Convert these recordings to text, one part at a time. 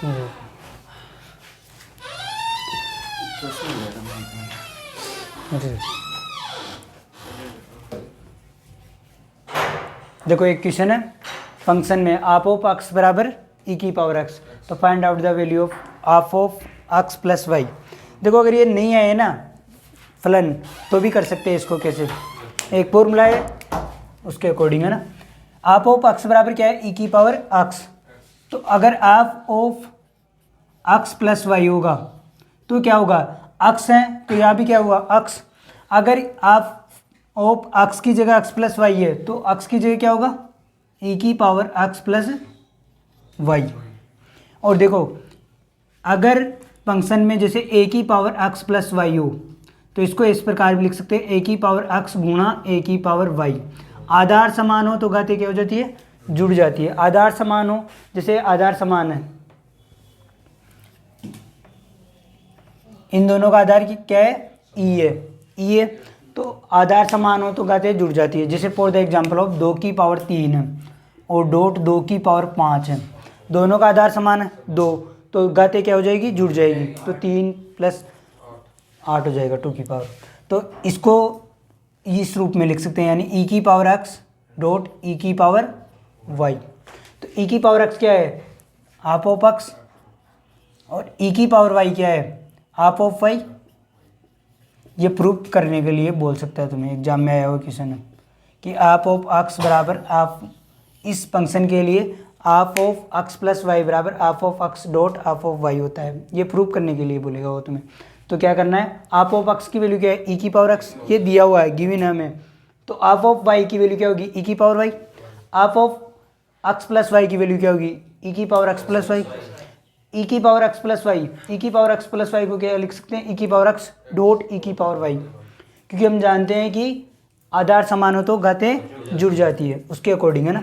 देखो एक क्वेश्चन है, फंक्शन में आप ऑफ एक्स बराबर ई की पावर एक्स, तो find out the value of half of x plus y. देखो अगर ये नहीं आए ना फलन, तो भी कर सकते हैं इसको कैसे, एक फॉर्मूला है उसके अकॉर्डिंग है ना। हाफ ऑफ एक्स बराबर क्या है, ई की पावर एक्स। तो अगर half of x plus y होगा तो क्या होगा, एक्स है तो यहाँ भी क्या हुआ एक्स। अगर आप ऑफ एक्स की जगह एक्स प्लस वाई है तो एक्स की जगह क्या होगा, ई की पावर एक्स प्लस वाई। और देखो अगर फंक्शन में जैसे ए की पावर एक्स प्लस वाई हो तो इसको इस प्रकार भी लिख सकते हैं, ए की पावर एक्स गुणा ए की पावर वाई। आधार समान हो तो घातें क्या हो जाती है, जुड़ जाती है। आधार समान हो, जैसे आधार समान है, इन दोनों का आधार क्या है, ई है, ई है, तो आधार समान हो तो घातें जुड़ जाती है। जैसे फॉर द एग्जांपल ऑफ 2 की पावर 3 है और डॉट 2 की पावर 5 है, दोनों का आधार समान है 2, तो घातें क्या हो जाएगी, जुड़ जाएगी, तो 3 + 8 हो जाएगा 2 की पावर। तो इसको इस रूप में लिख सकते हैं, यानी ई की पावर एक्स डॉट ई की पावर वाई। तो ई की पावर एक्स क्या है, हाफ ऑफ एक्स, और ई की पावर वाई क्या है, हाफ ऑफ वाई। ये प्रूफ करने के लिए बोल सकता है तुम्हें, एग्जाम में आया हुआ क्वेश्चन है कि हाफ ऑफ एक्स बराबर आप इस फंक्शन के लिए half of x plus y बराबर half of x dot half of y होता है। ये प्रूफ करने के लिए बोलेगा वो तुम्हें। तो क्या करना है, हाफ ऑफ एक्स की वैल्यू क्या है, ई की पावर एक्स, ये दिया हुआ है गिवन है हमें। तो हाफ ऑफ वाई की वैल्यू क्या होगी, ई की power y. Half of x plus y की वैल्यू क्या होगी, ई की power x plus y. E की power x plus y, e की पावर एक्स प्लस वाई को क्या लिख सकते हैं, ई की पावर एक्स डॉट ई की पावर वाई, क्योंकि हम जानते हैं कि आधार समान हो तो घातें जुड़ जाती है, उसके अकॉर्डिंग है ना।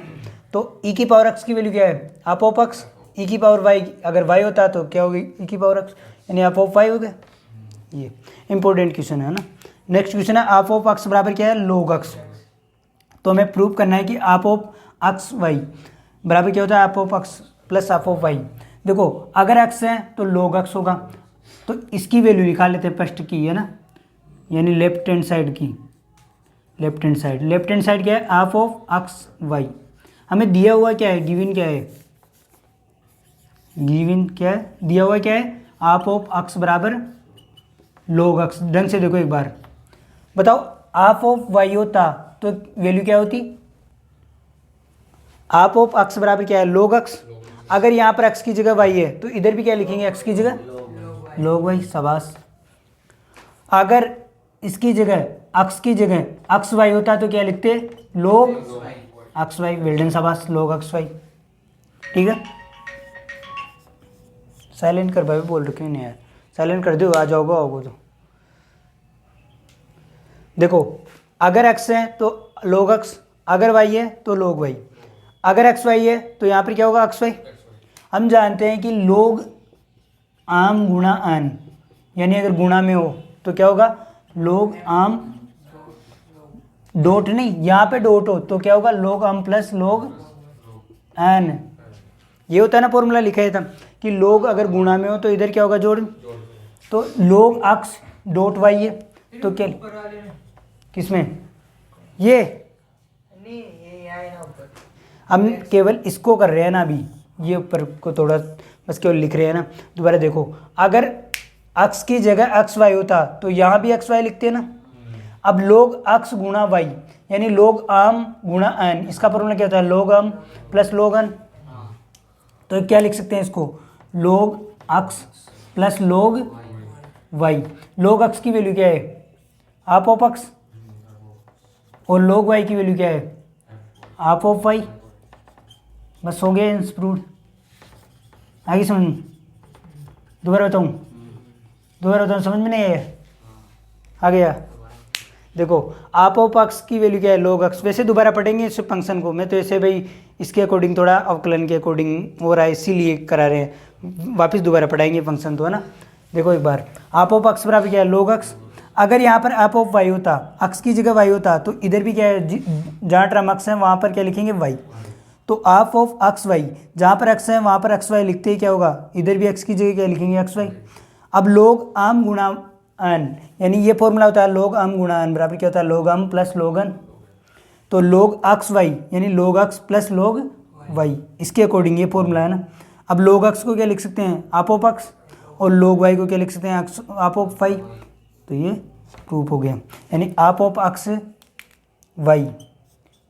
तो ई की पावर एक्स की वैल्यू क्या है, हाफ ऑफ एक्स, ई की पावर वाई, अगर वाई होता तो क्या होगी, ई की पावर एक्स, यानी हाफ ऑफ वाई हो गया। ये इंपॉर्टेंट क्वेश्चन है ना। नेक्स्ट क्वेश्चन है, हाफ ऑफ एक्स बराबर क्या है, लॉग एक्स। तो हमें प्रूव करना है कि हाफ ऑफ एक्स वाई बराबर क्या होता है, half of x plus half of y. देखो अगर एक्स है तो लॉग एक्स होगा, तो इसकी वैल्यू निकाल लेते हैं फर्स्ट की, है ना, यानी लेफ्ट हैंड साइड की। लेफ्ट हैंड साइड क्या है, हाफ ऑफ एक्स वाई। हमें दिया हुआ क्या है, गिवन क्या है, गिवन क्या है, दिया हुआ क्या है, हाफ ऑफ एक्स बराबर लॉग एक्स। ढंग से देखो एक बार, बताओ हाफ ऑफ वाई होता तो वैल्यू क्या होती, हाफ ऑफ एक्स बराबर क्या है, लॉग एक्स। अगर यहाँ पर एक्स की जगह वाई है तो इधर भी क्या लिखेंगे, एक्स की जगह लॉग वाई। शाबाश। अगर इसकी जगह एक्स की जगह एक्स वाई होता तो क्या लिखते, लॉग एक्स वाई। वेल्डन, शाबाश, लॉग एक्स वाई। ठीक है, साइलेंट कर भाई, बोल रखे नहीं यार, साइलेंट कर दो, आ जाओगे आओगे तो। देखो अगर एक्स है तो लॉग एक्स, अगर वाई है तो लॉग वाई। अगर एक्स वाई है तो यहाँ पर क्या होगा, एक्स वाई। हम जानते हैं कि लॉग आम गुणा आन, यानी अगर गुणा में हो तो क्या होगा, लॉग आम डॉट नहीं, यहाँ पे डॉट हो तो क्या होगा, लॉग आम प्लस लॉग एन। ये होता है ना फॉर्मूला लिखा है था कि लॉग अगर गुणा में हो तो इधर क्या होगा, जोड़। तो लॉग एक्स डॉट वाई है तो क्या, किसमें, ये हम केवल इसको कर रहे हैं ना अभी, ये ऊपर को थोड़ा बस केवल लिख रहे हैं ना। दोबारा देखो, अगर एक्स की जगह एक्स वाई होता तो यहाँ भी एक्स वाई लिखते हैं ना। अब लॉग एक्स गुणा वाई, यानी लॉग आम गुणा एन, इसका फॉर्मूला क्या होता है, लॉग आम प्लस लॉग एन। तो क्या लिख सकते हैं इसको, log x plus log y. Log x की वैल्यू क्या है, हाफ ऑफ एक्स, और लॉग वाई की वैल्यू क्या है, हाफ ऑफ वाई। बस हो गया इंप्रूव। आगे समझ, दोबारा बताऊँ, समझ में नहीं आया, आ गया। देखो हाफ ऑफ एक्स की वैल्यू क्या है, लॉग एक्स। वैसे दोबारा पढ़ेंगे इस फंक्शन को, मैं तो ऐसे भाई इसके अकॉर्डिंग थोड़ा अवकलन के अकॉर्डिंग हो रहा है इसीलिए करा रहे हैं, वापस दोबारा पढ़ाएंगे फंक्शन तो, है ना। देखो एक बार, हाफ ऑफ एक्स बराबर क्या है, लॉग एक्स। अगर यहाँ पर हाफ ऑफ वाई होता, एक्स की जगह वाई होता तो इधर भी क्या है, जहाँ टर्म एक्स है वहाँ पर क्या लिखेंगे, वाई। तो हाफ ऑफ एक्स वाई, जहाँ पर एक्स है वहाँ पर एक्स वाई लिखते ही क्या होगा, इधर भी एक्स की जगह क्या लिखेंगे, एक्स वाई। अब लोग आम गुणा अन, यानी ये फॉर्मूला होता है लोग आम गुणा अन बराबर क्या होता है, लोग आम प्लस लोग अन। तो लोग एक्स वाई यानी लोग एक्स प्लस लोग वाई, इसके अकॉर्डिंग ये फॉर्मूला है ना। अब लोग एक्स को क्या लिख सकते हैं, हाफ ऑफ एक्स, और लोग वाई को क्या लिख सकते हैं, हाफ ऑफ वाई। तो ये प्रूफ हो गया, यानी हाफ ऑफ एक्स वाई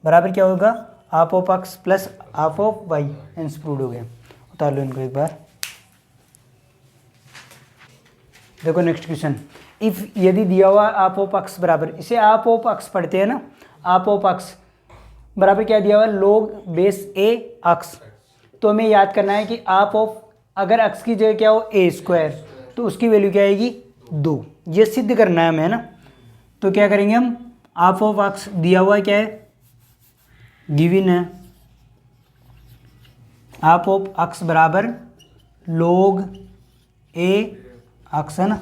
बराबर क्या होगा, half of x plus half of y, hence proved हो गया। उतार लो इनको एक बार। देखो नेक्स्ट क्वेश्चन, इफ यदि दिया हुआ हाफ ऑफ एक्स बराबर, इसे हाफ ऑफ एक्स पढ़ते हैं ना, हाफ ऑफ एक्स बराबर क्या दिया हुआ, लोग बेस ए एक्स। तो हमें याद करना है कि हाफ ऑफ, अगर एक्स की जगह क्या हो ए स्क्वायर, तो उसकी वैल्यू क्या आएगी 2, ये सिद्ध करना है हमें, है ना। तो क्या करेंगे हम, हाफ ऑफ एक्स दिया हुआ क्या है, गिवन है, हाफ ऑफ एक्स बराबर लोग ए एक्स, है ना।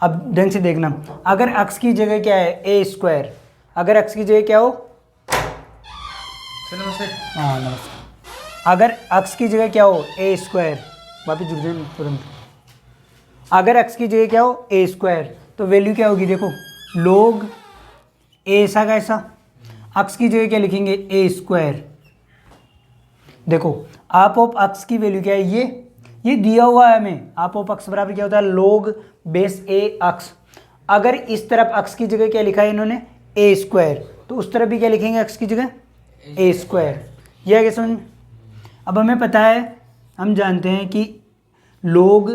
अब ढंग से देखना, अगर एक्स की जगह क्या है ए स्क्वायर, अगर एक्स की जगह क्या हो, नमस्ते। हाँ नमस्कार, अगर एक्स की जगह क्या हो ए स्क्वायर, वापिस जुड़ जाए तुरंत, अगर एक्स की जगह क्या हो ए स्क्वायर, तो वैल्यू क्या होगी, देखो लोग ए ऐसा का ऐसा, एक्स की जगह क्या लिखेंगे ए स्क्वायर। देखो हाफ ऑफ एक्स की वैल्यू क्या है, ये दिया हुआ है हमें, हाफ ऑफ एक्स बराबर क्या होता है, लोग बेस ए एक्स। अगर इस तरफ एक्स की जगह क्या लिखा है इन्होंने ए स्क्वायर, तो उस तरफ भी क्या लिखेंगे एक्स की जगह ए स्क्वायर। यह है क्या समझ में। अब हमें पता है, हम जानते हैं कि लोग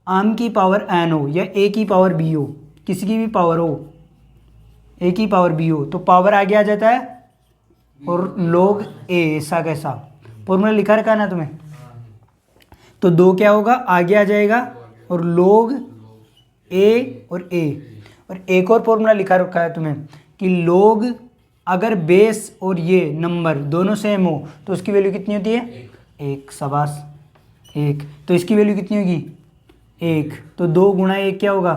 आम की पावर एन हो या ए की पावर बी हो, किसी की भी पावर हो, ए की पावर बी हो, तो पावर आगे आ जाता है, और लोग ए ऐसा कैसा, फॉर्मूला लिखा रखा ना तुम्हें। तो 2 क्या होगा आगे आ जाएगा, और लोग ए और ए, और एक और फॉर्मूला लिखा रखा है तुम्हें कि लोग अगर बेस और ये नंबर दोनों सेम हो तो उसकी वैल्यू कितनी होती है, 1, शाबाश 1। तो इसकी वैल्यू कितनी होगी 1, तो 2 गुणा 1 क्या होगा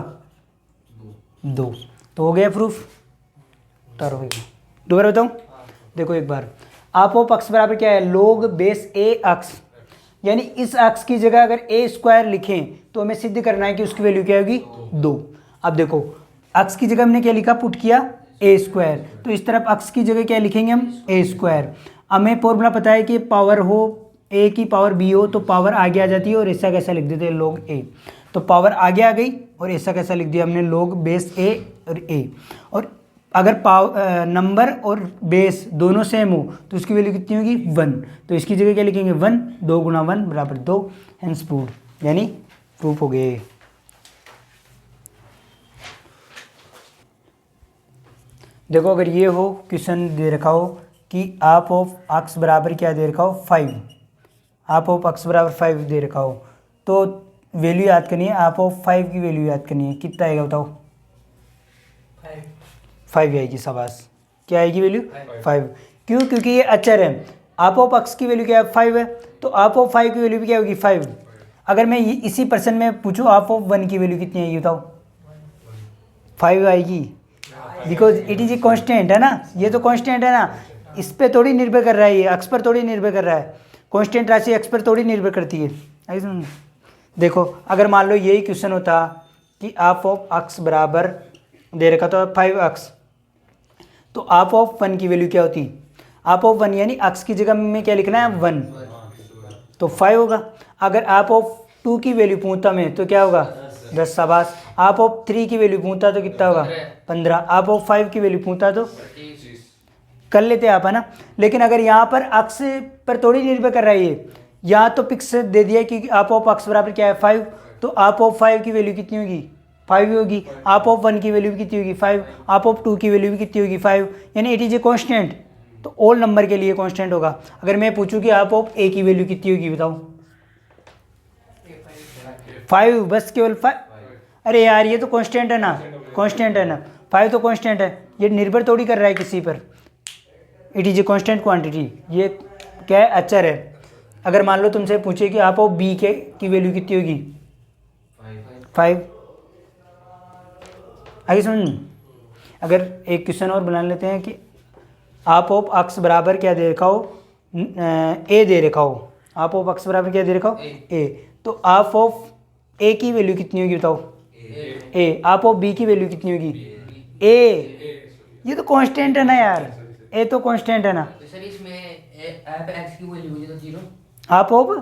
2। तो हो गया प्रूफ। उतारो भाई, दोबारा बताऊँ, देखो एक बार, हाफ ऑफ एक्स बराबर क्या है, लोग बेस ए एक्स, यानी इस एक्स की जगह अगर ए स्क्वायर लिखें तो हमें सिद्ध करना है कि उसकी वैल्यू क्या होगी 2। अब देखो एक्स की जगह हमने क्या लिखा, पुट किया ए स्क्वायर, तो इस तरफ एक्स की जगह क्या लिखेंगे हम ए स्क्वायर। हमें फॉर्मूला पता है कि पावर हो ए की पावर बी हो तो पावर आगे आ जाती है, और ऐसा कैसा लिख देते हैं लोग ए, तो पावर आगे आ गई और ऐसा कैसा लिख दिया हमने लोग बेस ए और ए। और अगर नंबर और बेस दोनों सेम हो तो उसकी वैल्यू कितनी होगी 1, तो इसकी जगह क्या लिखेंगे 1, 2 गुणा 1 बराबर 2, हेंस प्रूव्ड, यानी प्रूफ हो गए। देखो अगर ये हो क्वेश्चन दे रखा हो कि हाफ ऑफ एक्स बराबर क्या दे रखा हो 5, हाफ ऑफ एक्स बराबर 5 दे रखा हो, तो वैल्यू याद करनी है, हाफ ऑफ 5 की वैल्यू याद करनी है, कितना आएगा बताओ 5 आएगी, शाबाश। क्या आएगी वैल्यू 5, क्यों, क्योंकि ये अचर है, हाफ ऑफ एक्स की वैल्यू क्या है 5 है, तो हाफ ऑफ 5 की वैल्यू भी क्या होगी 5। अगर मैं इसी पर्सन में पूछूं हाफ ऑफ 1 की वैल्यू कितनी आएगी बताओ 5 आएगी, because it is a constant है ना, ये तो कॉन्स्टेंट है ना, इस पर थोड़ी निर्भर कर रहा है, ये एक्स पर थोड़ी निर्भर कर रहा है, कॉन्स्टेंट राशि एक्स पर थोड़ी निर्भर करती है। ऐसा देखो अगर मान लो यही क्वेश्चन होता कि हाफ ऑफ एक्स बराबर दे रखा तो 5x, तो हाफ ऑफ 1 की वैल्यू क्या होती, हाफ ऑफ 1 यानी एक्स की जगह में क्या लिखना है 1, तो 5 होगा। अगर हाफ ऑफ 2 की वैल्यू पूछता मैं तो क्या होगा 10, शाबाश। हाफ ऑफ 3 की वैल्यू पूछता तो कितना होगा 15, हाफ ऑफ 5 की वैल्यू पूछता तो कर लेते आप, है ना। लेकिन अगर यहाँ पर एक्स पर थोड़ी निर्भर कर रहा है, ये यहाँ तो फिक्स दे दिया कि हाफ ऑफ एक्स बराबर क्या है 5, तो हाफ ऑफ 5 की वैल्यू कितनी होगी 5 होगी, हाफ ऑफ 1 की वैल्यू भी कितनी होगी 5, हाफ ऑफ 2 की वैल्यू भी कितनी होगी 5, यानी इट इज ए कॉन्स्टेंट, तो ऑल नंबर के लिए कॉन्स्टेंट होगा। अगर मैं पूछूं कि हाफ ऑफ ए की वैल्यू कितनी होगी बताओ 5, बस केवल 5। अरे यार ये तो कांस्टेंट है ना, कांस्टेंट है ना, 5 तो कांस्टेंट है, ये निर्भर थोड़ी कर रहा है किसी पर, it is a constant quantity, ये क्या है अचर है। अगर मान लो तुमसे पूछे कि आप बी के की वैल्यू कितनी होगी 5, आगे समझ। अगर एक क्वेश्चन और बना लेते हैं कि आप ऑफ एक्स बराबर क्या दे रखा हो ए दे रखा हो, हाफ ऑफ एक्स बराबर क्या दे रखा हो ए, तो हाफ ऑफ ए की वैल्यू कितनी होगी बताओ ए, हाफ ऑफ बी की वैल्यू कितनी होगी ए, ये तो कांस्टेंट है ना यार, ए तो कांस्टेंट है ना। तो सर इसमें x की वैल्यू मुझे तो 0 हाफ ऑफ x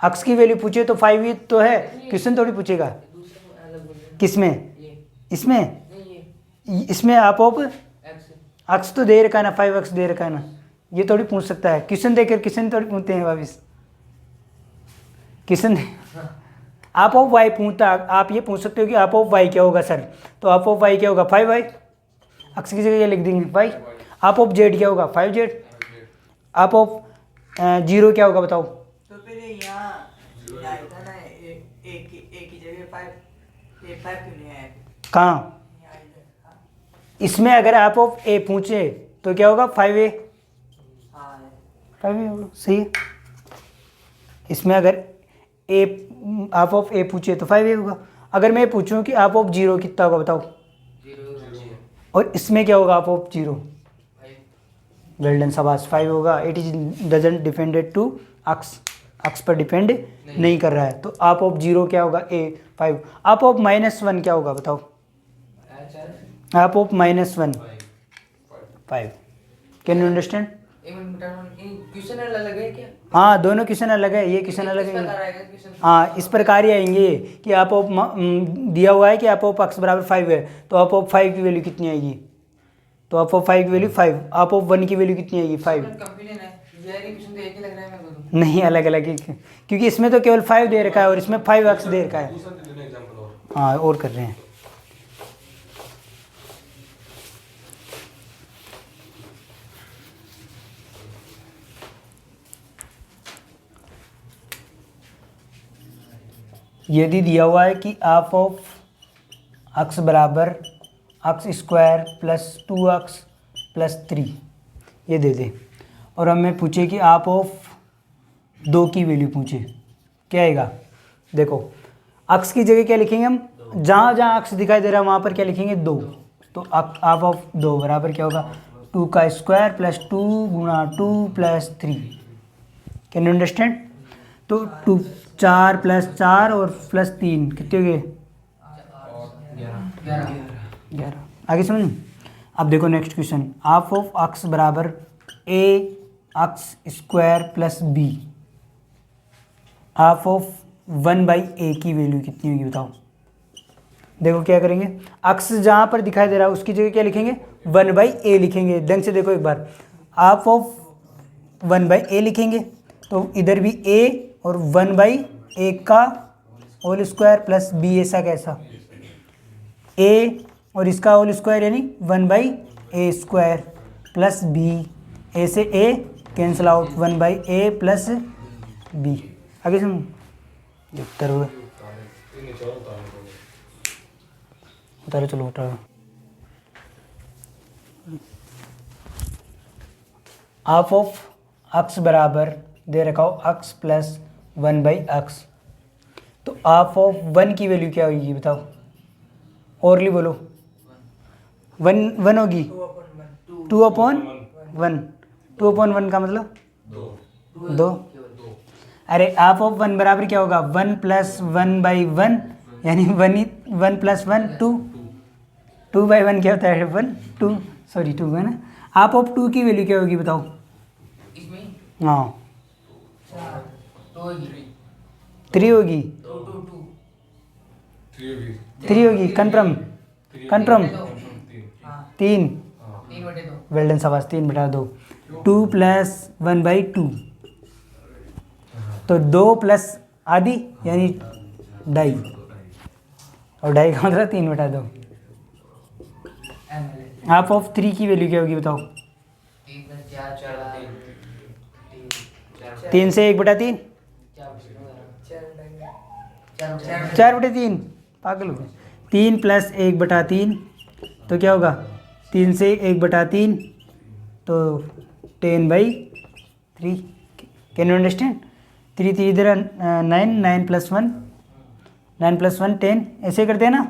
एक्स की वैल्यू पूछे तो 5 ही तो है, क्वेश्चन थोड़ी पूछेगा। दूसरा अलग बोल रहे हैं। किसमें? ये इसमें? नहीं ये इसमें हाफ ऑफ x एक्स तो दे रखा है ना, 5x दे रखा है ना, ये थोड़ी पूछ सकता है क्वेश्चन देकर, क्वेश्चन थोड़ी पूछते हैं वापिस क्वेश्चन। आप ऑफ वाई पूछता, आप ये पूछ सकते हो कि आप ऑफ वाई क्या होगा सर, तो आप ऑफ वाई क्या होगा 5y, एक्स की जगह ये लिख देंगे वाई। आप ऑफ जेड क्या होगा 5z, आप ऑफ 0 क्या होगा बताओ। तो फिर यहाँ आएगा ना ए की जगह 5, ये 5 क्यों नहीं आया? कहाँ? यहाँ इधर, हाँ इसमें अगर आप ऑफ ए पूछे तो क्या होगा 5a, हाँ 5a होगा, सही है। इसमें अगर ए आप ऑफ ए पूछे तो 5a होगा। अगर मैं पूछूं कि आप ऑफ 0 कितना होगा बताओ, 0 और इसमें क्या होगा आप ऑफ 0, वेल डन शाबाश 5 होगा। It is doesn't depended to x पर डिपेंड नहीं कर रहा है, तो आप ऑफ 0 क्या होगा ए 5। आप ऑफ -1 क्या होगा बताओ, आप of -1 5। Can you understand? Question अलग है क्या? हाँ दोनों क्वेश्चन अलग है, ये क्वेश्चन अलग किस है। प्रकार आएगा क्वेश्चन? हाँ इस प्रकार ही आएंगे कि आप ऑफ दिया हुआ है कि आप ऑफ एक्स बराबर 5 है, तो आप ऑफ 5 की वैल्यू कितनी आएगी, तो आप ऑफ 5 की वैल्यू 5, आप ऑफ 1 की वैल्यू कितनी आएगी 5। कंफ्यूजन है, वेरी क्वेश्चन तो एक ही लग रहा है मेरे को तो। नहीं अलग अलग ही, क्योंकि इसमें तो केवल 5 दे रखा है और इसमें 5x दे रखा है। हाँ और कर रहे हैं। यदि दिया हुआ है कि हाफ ऑफ एक्स बराबर x square plus 2x plus 3, ये दे दे, और हमें पूछे कि हाफ ऑफ 2 की वैल्यू पूछे, क्या आएगा देखो। एक्स की जगह क्या लिखेंगे हम, जहाँ जहाँ एक्स दिखाई दे रहा है वहाँ पर क्या लिखेंगे 2, तो हाफ ऑफ 2 बराबर क्या होगा 2 का स्क्वायर प्लस 2 गुणा 2 प्लस 3। Can you understand? तो 2 4 प्लस 4 और प्लस 3 कितने हो गए 11। आगे समझ। अब देखो next question, half of x बराबर a x square plus b, half of 1/a की वैल्यू कितनी होगी बताओ। देखो क्या करेंगे, एक्स जहाँ पर दिखाई दे रहा है उसकी जगह क्या लिखेंगे 1/a लिखेंगे। ढंग से देखो एक बार, हाफ ऑफ 1/a लिखेंगे तो इधर भी a और 1/a का होल स्क्वायर प्लस b, ऐसा कैसा a और इसका होल स्क्वायर यानी 1/a square plus b, a से a cancel out 1/a plus b। आगे समझ, उत्तर होगा उतारो, चलो उतारो। हाफ ऑफ एक्स बराबर दे रखा हो एक्स प्लस 1/x, तो हाफ ऑफ 1 की वैल्यू क्या होगी बताओ, औरली बोलो। 1 होगी 2/1, 2/1 का मतलब 2। अरे हाफ ऑफ 1 बराबर क्या होगा 1 प्लस 1/1 यानी 1 प्लस 1 2, 2/1 क्या होता है 1 2, सॉरी 2 है ना। हाफ ऑफ 2 की वैल्यू क्या होगी बताओ। इसमें हाँ 3 होगी, 3 होगी, कन्फर्म 3, वेल डन शाबाश 3/2, 2 प्लस 1/2, तो 2 प्लस आधी यानी 2.5, और 2.5 का मतलब 3/2। हाफ ऑफ 3 की वैल्यू क्या होगी बताओ। 3 से 1/3, 4/3, पागल हो गए। 3 प्लस 1/3 तो क्या होगा 3 से 1/3 तो 10/3। Can you understand? 3 3 इधर 9, 9 प्लस 1, 9 प्लस 1 10, ऐसे करते हैं ना।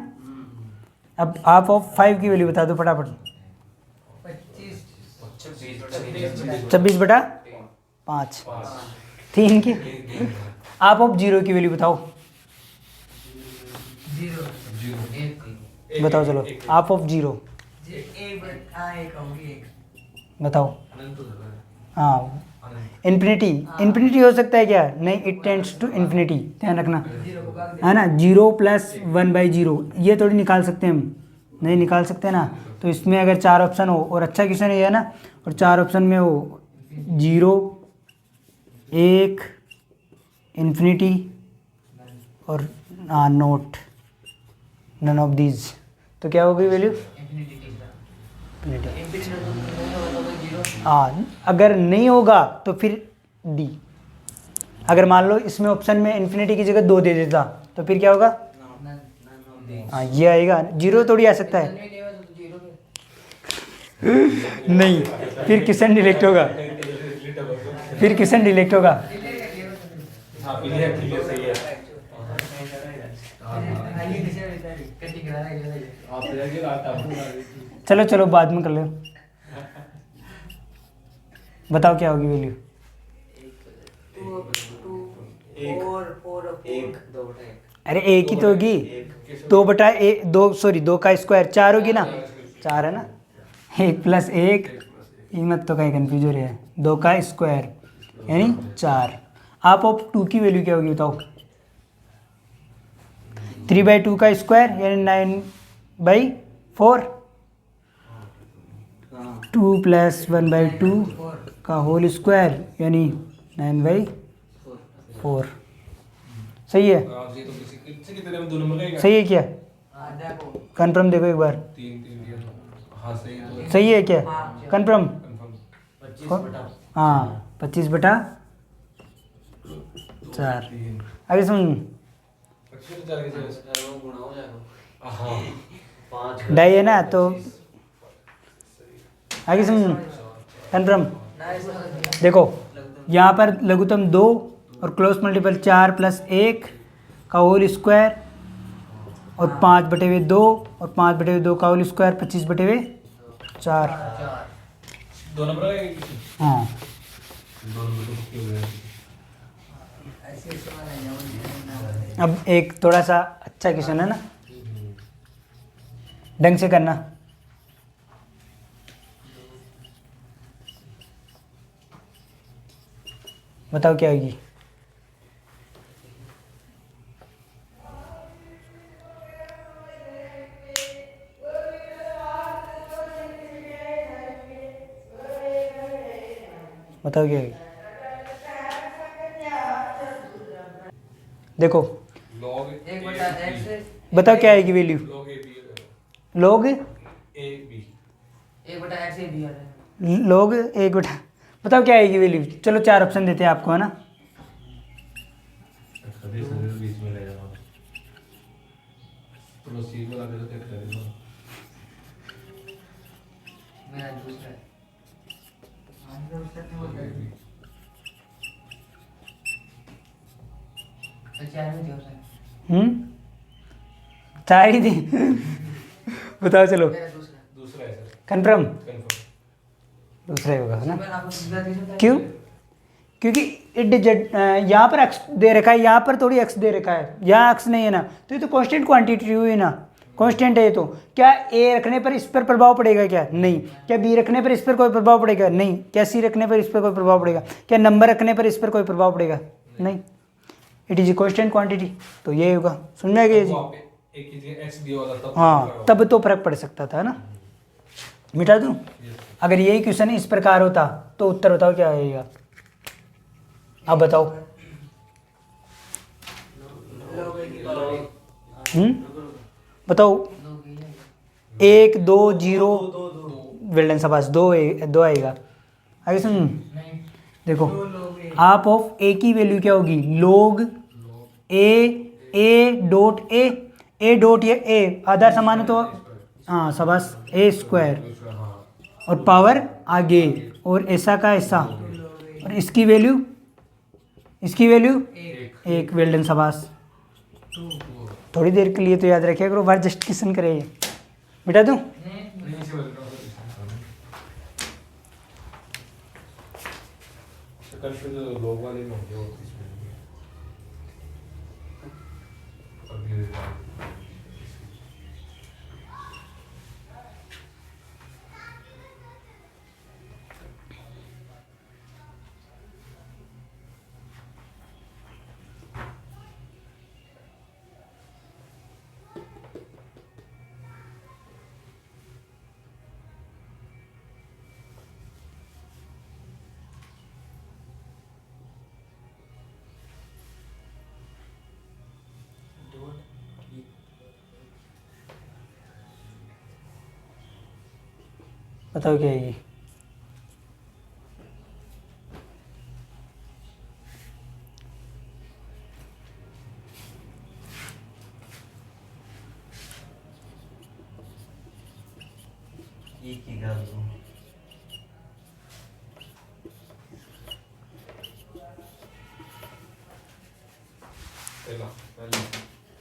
अब हाफ ऑफ 5 की वैल्यू बता दो फटाफट। 26/3 5 3 की। आप ऑफ जीरो की वैल्यू बताओ, एक बताओ चलो। आप ऑफ जीरो एक होगी एक। बताओ। हाँ इन्फिनिटी, इन्फिनिटी हो सकता है क्या? नहीं, इट टेंड्स टू इन्फिनिटी, ध्यान रखना है ना। 0 प्लस 1/0 ये थोड़ी निकाल सकते हैं हम, नहीं निकाल सकते ना। तो इसमें अगर 4 ऑप्शन हो और अच्छा क्वेश्चन है ना, और 4 ऑप्शन में हो 0 1 इन्फिनिटी और नोट, नन ऑफ दीज, तो क्या होगी वैल्यू? हाँ अगर नहीं होगा तो फिर डी। अगर मान लो इसमें ऑप्शन में इन्फिनिटी की जगह 2 दे देता तो फिर क्या होगा? हाँ ये आएगा, जीरो थोड़ी आ सकता है। नहीं, फिर क्वेश्चन डिलीट होगा, फिर क्वेश्चन डिलीट होगा। चलो चलो बाद में कर लो। बताओ क्या होगी वैल्यू? अरे एक ही तो होगी, 2 सॉरी 2 का स्क्वायर 4 होगी ना, 4 है ना। 1 + 1 ये मत तो कहीं कंफ्यूज हो रहा है, 2 का स्क्वायर यानी 4। आप ऑफ 2 की वैल्यू क्या होगी बताओ? 3/2 का स्क्वायर यानी 9/4, 2 + 1/2 का होल स्क्वायर यानी 9/4। सही है, सही है क्या? कंफर्म देखो एक बार, सही है क्या? कंफर्म। हाँ 25/4। आगे सुन, डाई है ना तो आगे सुन, कंफर्म। देखो यहाँ पर लघुत्तम 2 और क्लोज मल्टीपल 4 + 1 का होल स्क्वायर और 5/2 और 5/2 का होल स्क्वायर 25/4। हाँ अब एक थोड़ा सा अच्छा क्वेश्चन है ना, ढंग से करना। बताओ क्या होगी? बताओ क्या होगी? देखो बताओ क्या आएगी वैल्यू? log log 1/, बताओ क्या आएगी वैल्यू? चलो 4 ऑप्शन देते हैं आपको, है ना। मेरा दूसरा चार ही थी। बताओ चलो, दूसरा है सर। कंफर्म कंफर्म दूसरा ही होगा, है ना। क्यों? क्यों? क्योंकि यहाँ पर x दे रखा है, यहाँ पर थोड़ी x दे रखा है, यहाँ x नहीं है ना, तो ये तो कांस्टेंट क्वांटिटी हुई ना, कांस्टेंट है ये तो। क्या a रखने पर इस पर प्रभाव पड़ेगा? क्या नहीं। क्या b रखने पर इस पर कोई प्रभाव पड़ेगा? नहीं। क्या c रखने पर इस पर कोई प्रभाव पड़ेगा? क्या नंबर रखने पर इस पर कोई प्रभाव पड़ेगा? नहीं। It is a constant quantity, तो ये होगा। समझ में आ गया जी? एक की जगह x दिया होता तब हाँ तब तो फर्क पड़ सकता था, है ना। मिटा दूं? अगर यही क्वेश्चन इस प्रकार होता तो उत्तर बताओ क्या आएगा? आप बताओ। बताओ। 1 2 0 वेल्डन शाबाश, 2 आएगा। आगे सुन, देखो आप ऑफ ए की वैल्यू क्या होगी? log a dot a dot ये a आधार समान है तो हाँ शाबाश a² और पावर आगे और ऐसा का ऐसा, और इसकी वैल्यू 1 वेल्डन शाबाश। थोड़ी देर के लिए तो याद रखिए करो, बार जस्टिफिकेशन करे। मिटा दूं? कंफ्यूज लोग वाले में होंगे वो इसमें अभी बताओ क्या है ये?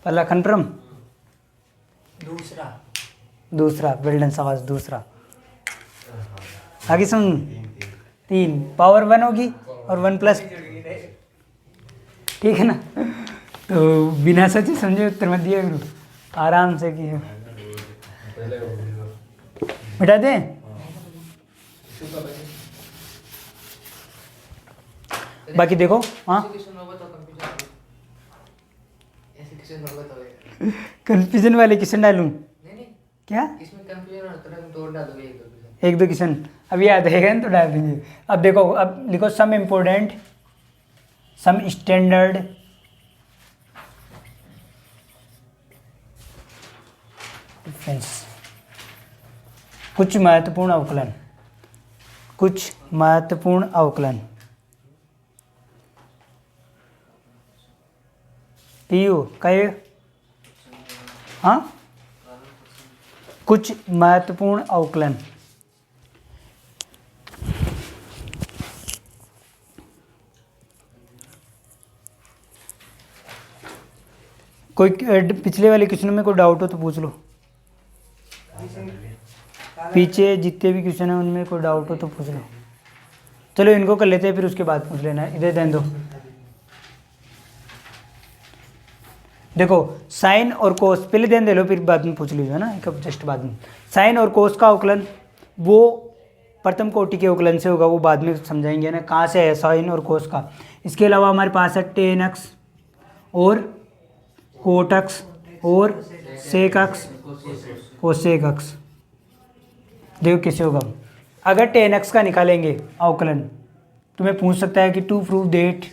पहला कन्फर्म, दूसरा दूसरा वेल्डन शाबाश, दूसरा आगे सुन। 3 पावर 1 होगी और 1 प्लस, ठीक है ना। तो बिना सोचे समझे उत्तर मत दिया करो, आराम से किए। मिटा दें? बाकी देखो, हाँ कंफ्यूजन वाले क्वेश्चन डालूं क्या? इसमें कंफ्यूजन होता है, तुम तोड़ डालोगे एक दो क्वेश्चन। एक दो क्वेश्चन अभी याद रहेगा ना तो डाल देंगे। अब देखो, अब लिखो some important, some standard difference, कुछ महत्वपूर्ण अवकलन, कुछ महत्वपूर्ण अवकलन। पीयू कहे, हाँ कुछ महत्वपूर्ण अवकलन। कोई पिछले वाले क्वेश्चन में कोई डाउट हो तो पूछ लो। पीछे जितने भी क्वेश्चन है उनमें कोई डाउट हो तो पूछ लो। चलो इनको कर लेते हैं, फिर उसके बाद पूछ लेना। इधर ध्यान दो, देखो साइन और कोस पहले ध्यान दे लो, फिर बाद में पूछ लीजिए ना, एक जस्ट बाद में। साइन और कोस का अवकलन वो प्रथम कोटि के अवकलन से होगा, वो बाद में समझाएंगे ना कहाँ से है साइन और कोस का। इसके अलावा हमारे पास है टेन एक्स और कोट एक्स और सेक एक्स, कोसेक एक्स। देखो कैसे होगा। अगर टेन एक्स का निकालेंगे अवकलन, तुम्हें पूछ सकता है कि टू प्रूव डेट,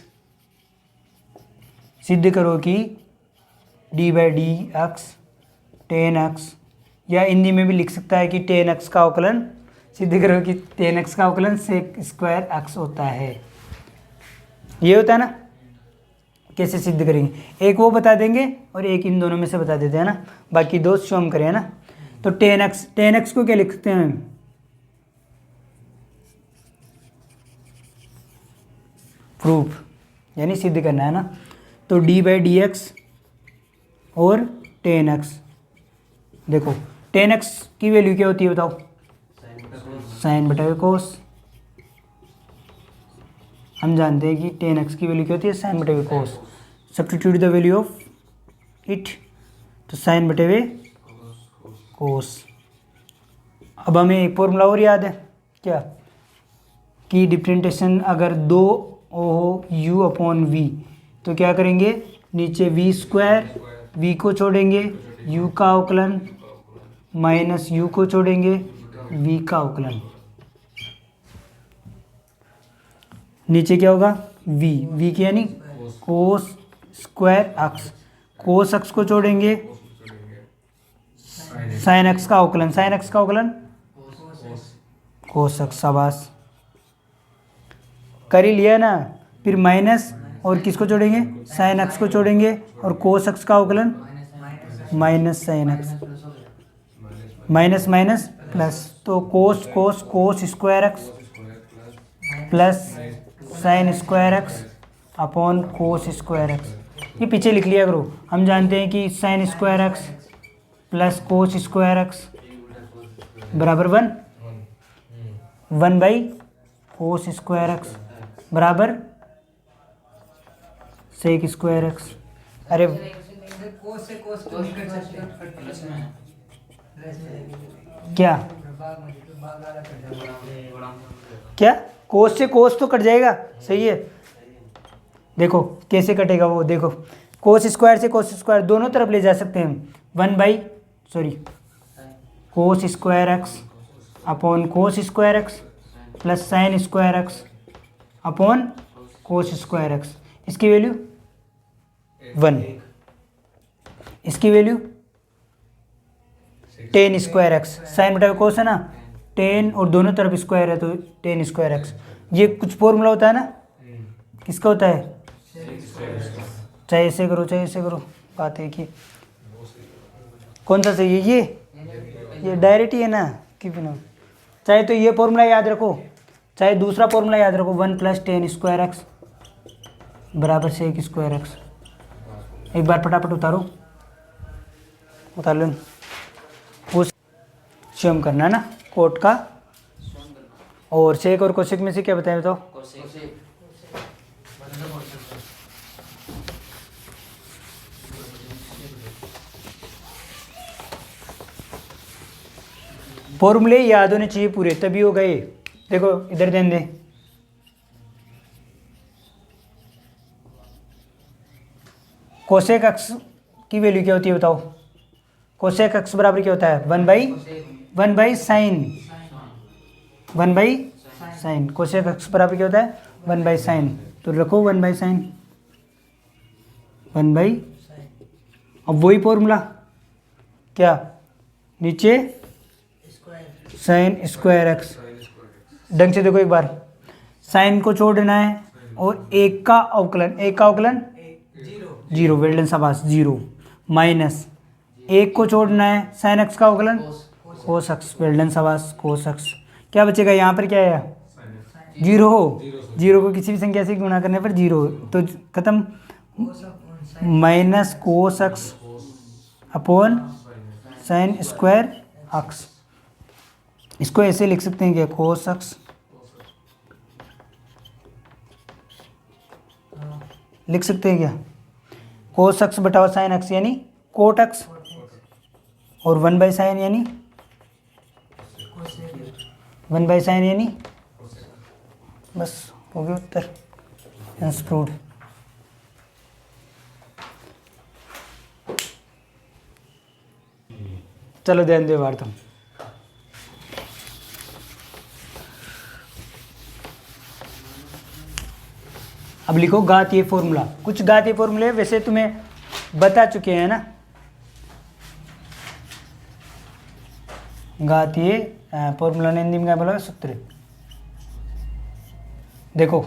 सिद्ध करो कि D by d x ten x, या हिंदी में भी लिख सकता है कि टेन एक्स का अवकलन सिद्ध करो कि टेन एक्स का अवकलन सेक स्क्वायर एक्स होता है। ये होता है ना। कैसे सिद्ध करेंगे, एक वो बता देंगे और एक इन दोनों में से बता देते हैं ना, बाकी दो शो हम करें ना। तो टेन एक्स को क्या लिख सकते हैं हम, प्रूफ, यानी सिद्ध करना है ना। तो डी बाई डी एक्स और टेन एक्स, देखो टेन एक्स की वैल्यू क्या होती है बताओ, साइन बटा कोस। हम जानते हैं कि टेन एक्स की वैल्यू क्या होती है, साइन बटे वे cos. Substitute the value of it, तो साइन बटे वे कोस। अब हमें एक फॉर्मूला और याद है क्या, कि डिफरेंशिएशन अगर 2 हो u अपॉन v, तो क्या करेंगे, नीचे v स्क्वायर, v को छोड़ेंगे, u का अवकलन माइनस u को छोड़ेंगे, v का अवकलन। नीचे क्या होगा, v की यानी कोस स्क्वायर एक्स, कोस एक्स को छोड़ेंगे, साइन एक्स का अवकलन, साइन एक्स का अवकलन कोस एक्स। शाबाश, कर ही लिया ना। फिर माइनस और किसको जोड़ेंगे, साइन एक्स को जोड़ेंगे, और कोस एक्स का अवकलन minus sine x, minus minus plus, तो cos cos cos square x plus sine square x upon cos square x. ये पीछे लिख लिया करो। हम जानते हैं कि sine square x plus cos square x बराबर 1 बाई कोस स्क्वायर एक्स बराबर सेक स्क्वायर एक्स। अरे कोस से कोस तो नहीं कर सकते प्लस में क्या भाग में तो भाग वाला कर जाएगा। क्या कोस से कोस तो कट जाएगा, सही है। देखो कैसे कटेगा वो, देखो कोस स्क्वायर से कोस स्क्वायर दोनों तरफ ले जा सकते हैं। Cos square x upon cos square x plus sine square x upon cos square x. इसकी वैल्यू 1, इसकी वैल्यू टेन स्क्वायर एक्स। साइन बटा कोस है ना, 10 और दोनों तरफ स्क्वायर है तो 10 स्क्वायर एक्स। ये कुछ फॉर्मूला होता है ना, किसका होता है, चाहे ऐसे करो चाहे ऐसे करो, बात है कि कौन सा सही है, ये डायरेक्ट ही है ना कि बिना, चाहे तो ये फॉर्मूला याद रखो चाहे दूसरा फॉर्मूला याद रखो, 1 + 10 स्क्वायर एक्स बराबर से 1 स्क्वायर एक्स। एक बार फटाफट उतारो, उतार लो। वो स्वयं करना है ना कोट का, और सेक और कोसेक में से क्या बताया बताओ। फॉर्मूले याद होने चाहिए पूरे, तभी हो गए। देखो इधर ध्यान दें, कोसेक एक्स की वैल्यू क्या होती है बताओ। कोसेक एक्स बराबर क्या होता है, 1/1 साइन, 1 साइन। कोसेक एक्स बराबर क्या होता है, 1 साइन। तो रखो 1 साइन, 1 अब वही फॉर्मूला क्या, नीचे साइन स्क्वायर एक्स। ढंग से देखो एक बार, साइन को छोड़ना है और एक का अवकलन 0, वेल्डन शाबाश 0, माइनस एक को छोड़ना है साइन एक्स का अवकलन कोस एक्स, वेल्डन शाबाश कोस एक्स। क्या बचेगा यहाँ पर, क्या है 0 हो, 0 को किसी भी संख्या से गुणा करने पर 0 तो खत्म, minus cos x upon sine square x. इसको ऐसे लिख सकते हैं क्या, कोस एक्स लिख सकते हैं क्या, कोस एक्स बटा साइन एक्स यानी कोट एक्स, और 1 साइन यानी 1 साइन यानी, बस हो गया उत्तर, हेंस प्रूव्ड। चलो ध्यान दे बार तुम, अब लिखो घातीय फॉर्मूला। कुछ घातीय फॉर्मूले वैसे तुम्हें बता चुके हैं ना, घातीय फॉर्मूला ने हिंदी में क्या बोला, सूत्र। देखो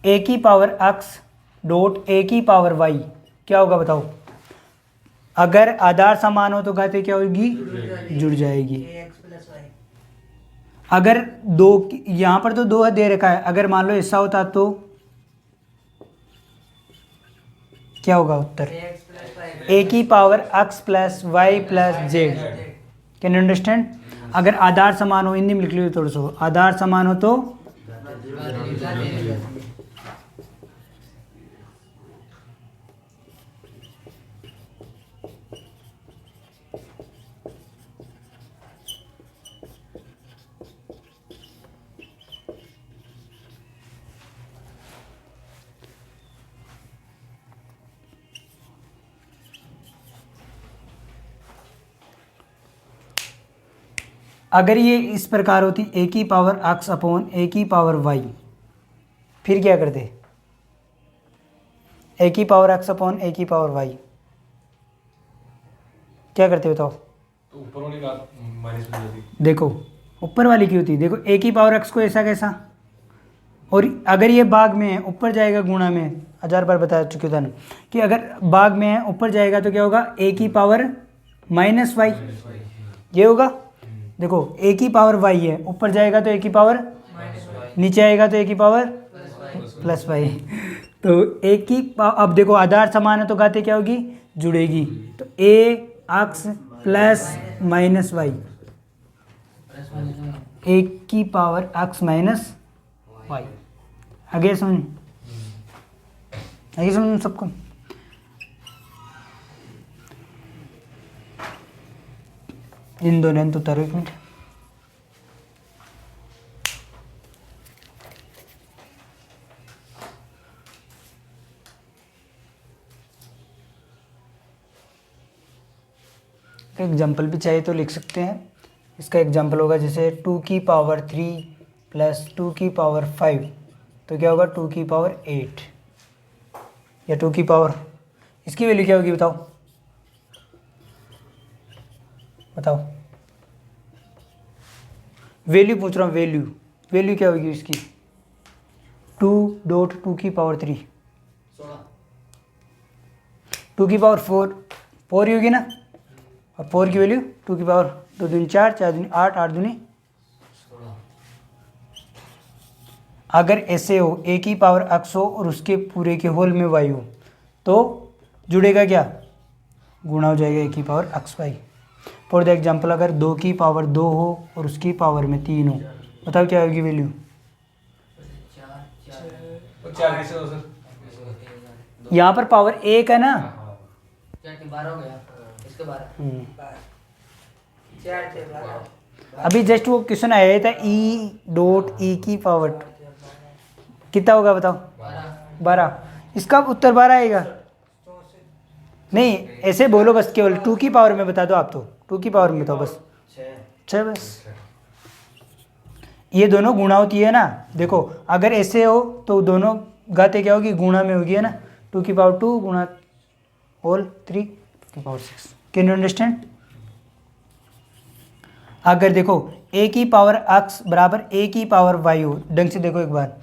ए की पावर एक्स डॉट ए की पावर वाई क्या होगा बताओ। अगर आधार समान हो तो घातीय क्या होगी, जुड़ जाएगी। अगर दो, यहाँ पर तो 2 दे रखा है, अगर मान लो ऐसा होता तो क्या होगा उत्तर, ए की power x plus y plus z. Can you understand. अगर आधार समान हो, हिंदी में लिख लीजिए थोड़ा सा, आधार समान हो तो अगर ये इस प्रकार होती ए की पावर एक्स अपॉन ए की पावर वाई, फिर क्या करते, ए की पावर एक्स अपॉन ए की पावर वाई क्या करते बताओ। तो ऊपर वाली बात माइनस में जाती। देखो ऊपर वाली की होती, देखो ए की पावर एक्स को ऐसा कैसा, और अगर ये भाग में है ऊपर जाएगा गुणा में, 1000 बार बता चुके था ना कि अगर भाग में है ऊपर जाएगा तो क्या होगा, ए की पावर माइनस वाई, ये होगा। देखो ए की पावर वाई है, ऊपर जाएगा तो ए की पावर, नीचे आएगा तो ए की पावर प्लस वाई। तो ए की अब देखो आधार समान है तो घातीय क्या होगी, जुड़ेगी। तो ए एक्स प्लस माइनस वाई, ए की पावर एक्स माइनस वाई। आगे समझ, आगे समझ सबको। इन दोनों तो उतारो 1 मिनट। एग्जाम्पल भी चाहिए तो लिख सकते हैं। इसका एग्जाम्पल होगा जैसे 2 की पावर 3 प्लस 2 की पावर 5, तो क्या होगा 2 की पावर 8, या 2 की पावर, इसकी वैल्यू क्या होगी बताओ, बताओ। वैल्यू पूछ रहा हूँ, वैल्यू, वैल्यू क्या होगी इसकी, 2 की पावर 3, 2 की पावर 4 ही होगी ना, और 4 की वैल्यू 2 की पावर 2 दूनी 4, 4 दूनी 8, 8 दूनी 16। अगर ऐसे हो a की पावर x हो और उसके पूरे के होल में y हो, तो जुड़ेगा क्या, गुणा हो जाएगा a की power x y। For the example अगर 2 की पावर 2 हो और उसकी पावर में 3 हो, बताओ क्या होगी वैल्यू। और 4 कैसे हो सर? यहाँ पर पावर 1 है ना, 12 हो गया, इसके 12। 4 से 12। अभी जस्ट वो क्वेश्चन आया था e की पावर कितना होगा बताओ, 12। इसका उत्तर 12 आएगा। नहीं ऐसे बोलो बस, केवल 2 की पावर में बता दो आप, तो 2 की पावर में बताओ बस, 6 बस। ये दोनों गुणा होती है ना, देखो अगर ऐसे हो तो दोनों घाते क्या होगी, गुणा में होगी है ना, 2 की पावर 2 गुणा होल 3 की पावर 6। Can you understand. अगर देखो a की पावर x बराबर a की पावर y हो, ढंग से देखो एक बार,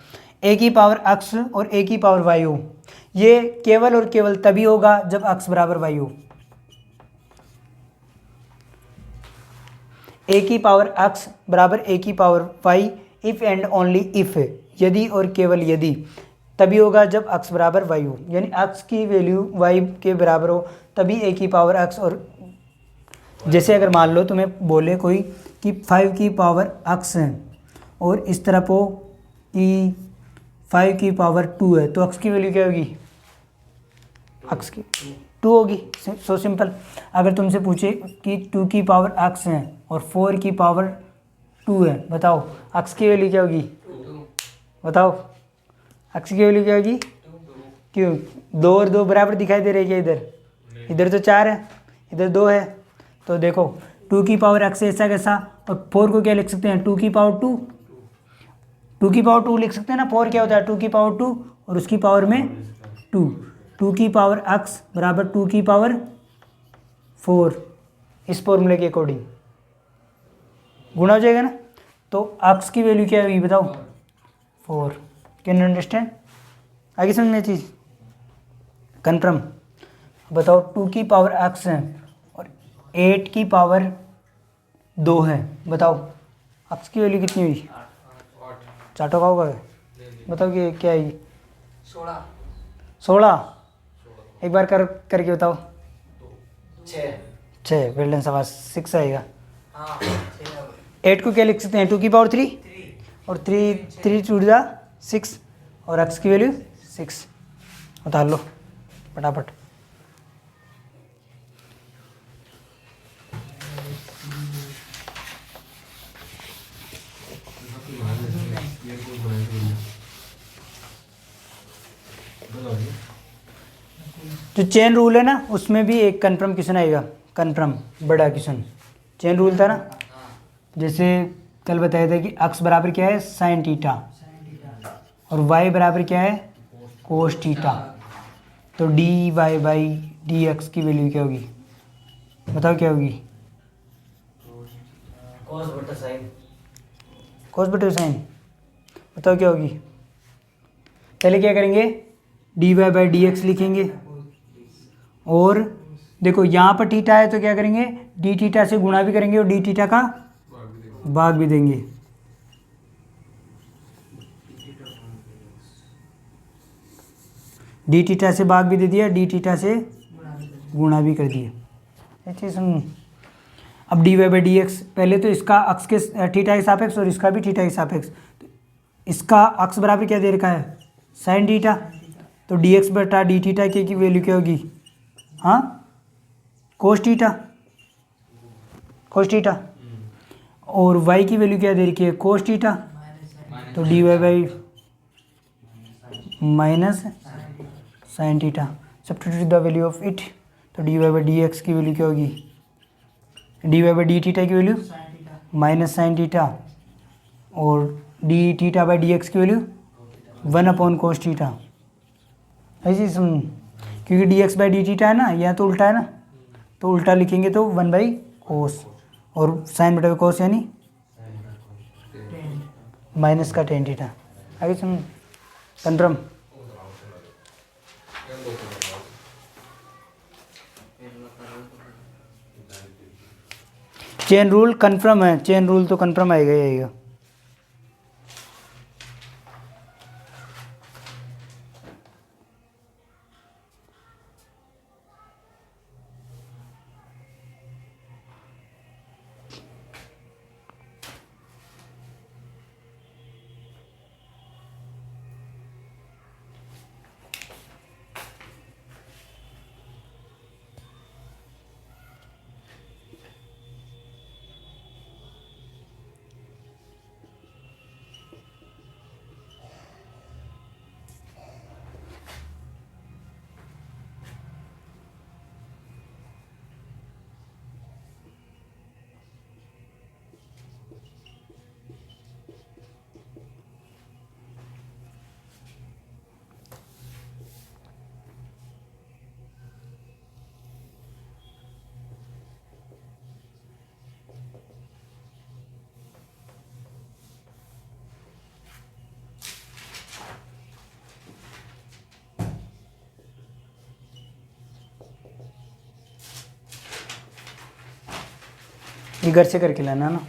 a की पावर x और a की पावर y हो, ये केवल और केवल तभी होगा जब x बराबर y हो। a की पावर x बराबर a की power y if and only if, यदि और केवल यदि तभी होगा जब x बराबर y हो, यानी x की वैल्यू y के बराबर हो तभी a की पावर x। और जैसे अगर मान लो तुम्हें बोले कोई कि 5 की पावर x है और इस तरफ हो कि 5 की पावर 2 है, तो x की वैल्यू क्या होगी, x की 2 होगी। So simple. अगर तुमसे पूछे कि 2 की पावर x है और 4 की पावर 2 है, बताओ x की वैल्यू क्या होगी, बताओ x की वैल्यू क्या होगी। क्यों 2 और 2 बराबर दिखाई दे रही है क्या, इधर इधर तो 4 है, इधर 2 है, तो देखो 2 की पावर x ऐसा कैसा, और 4 को क्या लिख सकते हैं, 2 की पावर 2, 2 की पावर 2 लिख सकते हैं ना। 4 क्या होता है 2 की पावर 2 और उसकी पावर में 2, 2 की पावर x बराबर 2 की पावर 4, इस फॉर्मूले के अकॉर्डिंग गुणा हो जाएगा ना। तो x की वैल्यू क्या होगी बताओ, 4। Can you understand. आगे समझ में चीज़ कन्फर्म। बताओ 2 की पावर x है और 8 की पावर 2 है, बताओ x की वैल्यू कितनी हुई, 4 का होगा, बताओ कि क्या है 16। एक बार करके बताओ, 6 वेल्डन सवा 6 आएगा। 8 को क्या लिख सकते हैं 2 की पावर 3 और 3 टू द 6 और x की वैल्यू 6, उतार लो फटाफट। जो चेन रूल है ना उसमें भी एक कन्फर्म क्वेश्चन आएगा, कन्फर्म बड़ा क्वेश्चन। चेन रूल था ना, जैसे कल बताया था कि x बराबर क्या है साइन थीटा और y बराबर क्या है कोस थीटा, तो dy बाई dx की वैल्यू क्या होगी, बताओ क्या होगी, cos बटा sin। कोस बटे साइन, बताओ क्या होगी। पहले क्या करेंगे dy बाई dx लिखेंगे, और देखो यहाँ पर थीटा है तो क्या करेंगे डी थीटा से गुणा भी करेंगे और डी थीटा का भाग भी देंगे। डी थीटा से भाग भी दे दिया, डी थीटा से गुणा भी कर दिया। ये चीज़ समझो। अब d y by d x, पहले तो इसका अक्स के थीटा के सापेक्ष और इसका भी थीटा के सापेक्ष, तो इसका अक्स बराबर क्या दे रखा है साइन थीटा, तो डी एक्स बटा डी थीटा की वैल्यू क्या होगी? हाँ, कोस थीटा, कोस थीटा। और वाई की वैल्यू क्या दे रखी है? कोस थीटा, तो d y by minus sine theta. Substitute the value of it, तो d y by d x की वैल्यू क्या होगी? D y by d theta की वैल्यू माइनस साइन थीटा, और d theta by d x की value 1 cos theta. ऐसी सुन, क्योंकि D x by d theta है ना, यहाँ तो उल्टा है ना, तो उल्टा लिखेंगे तो 1/कोस, और साइन बटा कोस यानी माइनस का टेन थीटा। आगे सुन, कंफर्म। चेन रूल कंफर्म है, चेन रूल तो कंफर्म आएगा ही आएगा। ये घर से करके लाना ना,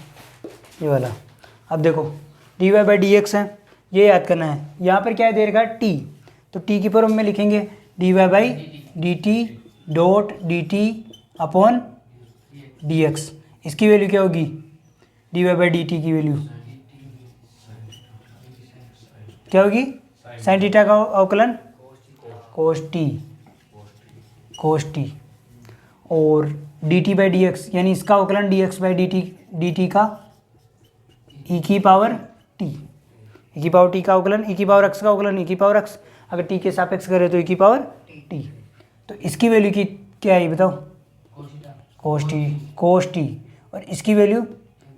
ये वाला। अब देखो d y by d x है, ये याद करना है। यहाँ पर क्या है दे रखा है? टी, तो टी की फॉर्म में लिखेंगे d y by d t dot d t upon d x. इसकी वैल्यू क्या होगी? D y by d t की वैल्यू क्या होगी? साइन थीटा का अवकलन कोस टी, कोस टी, और d t by d x यानी इसका अवकलन d x by d t का ई की पावर टी, ई की पावर टी का अवकलन, ई की पावर एक्स का अवकलन ई की पावर एक्स, अगर टी के सापेक्ष करें तो ई की पावर टी। तो इसकी वैल्यू की क्या है बताओ? कोस टी, कोस टी, और इसकी वैल्यू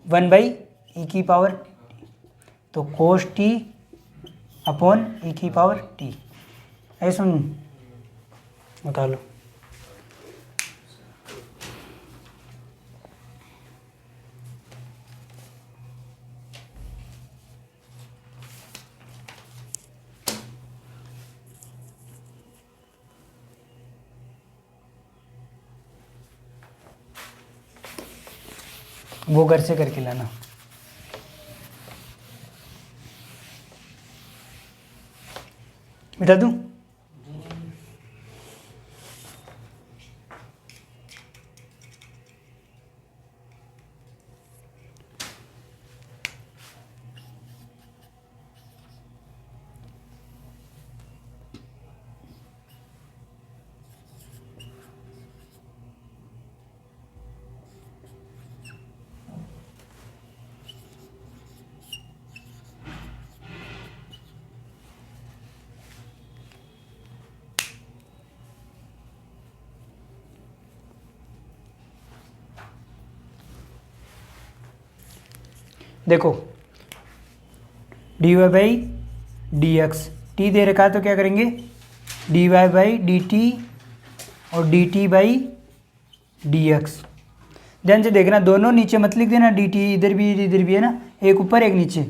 1/ई की पावर टी, तो कोस टी अपॉन ई की पावर टी। ऐसे सुन, बता लो। वो घर से करके लाना। बिठा दूं? देखो d y by d x, t दे रखा है तो क्या करेंगे? D y by d t और d t by d x. ध्यान से देखना, दोनों नीचे मत लिख देना, डी टी इधर भी है ना, एक ऊपर एक नीचे।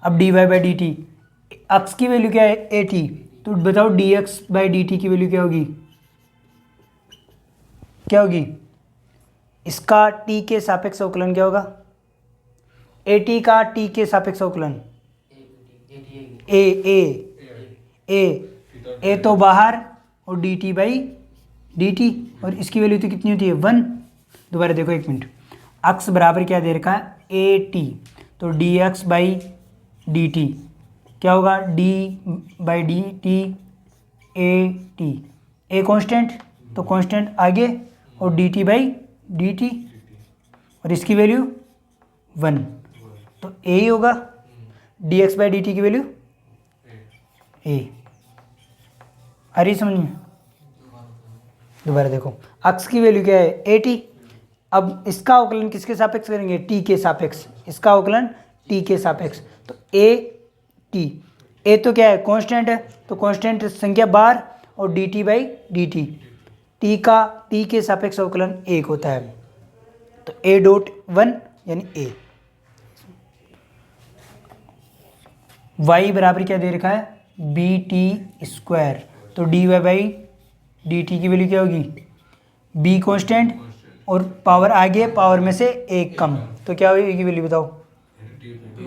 अब d y by d t, x की वैल्यू क्या है? ए टी, तो बताओ d x by d t की वैल्यू क्या होगी? क्या होगी? इसका टी के सापेक्ष अवकलन क्या होगा? ए टी का टी के सापेक्ष अवकलन ए ए ए ए तो बाहर, और d t by d t, और इसकी वैल्यू तो कितनी होती है? 1। दोबारा देखो एक मिनट, एक्स बराबर क्या दे रखा है? ए टी, तो d x by d T क्या होगा, D by d T A T, a constant तो कॉन्स्टेंट आगे, और d t by d t, और इसकी वैल्यू 1, तो ए ही होगा। D x by d t की वैल्यू ए। आ रही समझ में? दोबारा देखो, अक्स की वैल्यू क्या है, ए टी। अब इसका अवकलन किसके सापेक्ष करेंगे, टी के सापेक्ष। इसका अवकलन टी के सापेक्ष, तो ए टी, ए तो क्या है, कांस्टेंट है, तो कांस्टेंट संख्या बार, और d t by d T, T के सापेक्ष अवकलन 1 होता है, तो ए डॉट 1 यानी ए। y बराबर क्या दे रखा है, बी टी स्क्वायर, तो d y by d t की वैल्यू क्या होगी, b कांस्टेंट और पावर आगे, पावर में से 1 कम, तो क्या होगी वैल्यू बताओ,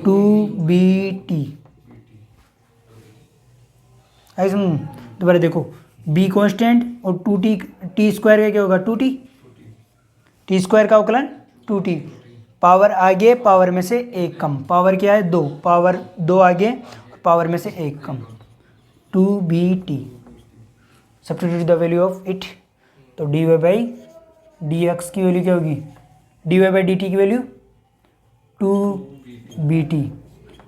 2bt। आई समझ? दोबारा देखो, b कांस्टेंट और 2t, टी स्क्वायर का क्या होगा, 2t, टी स्क्वायर का अवकलन 2t, पावर आगे, पावर में से 1 कम, पावर क्या है 2, पावर 2 आगे, पावर में से 1 कम, 2bt। Substitute the value of it, तो d y by d x की वैल्यू क्या होगी, d y by d t की वैल्यू 2bt,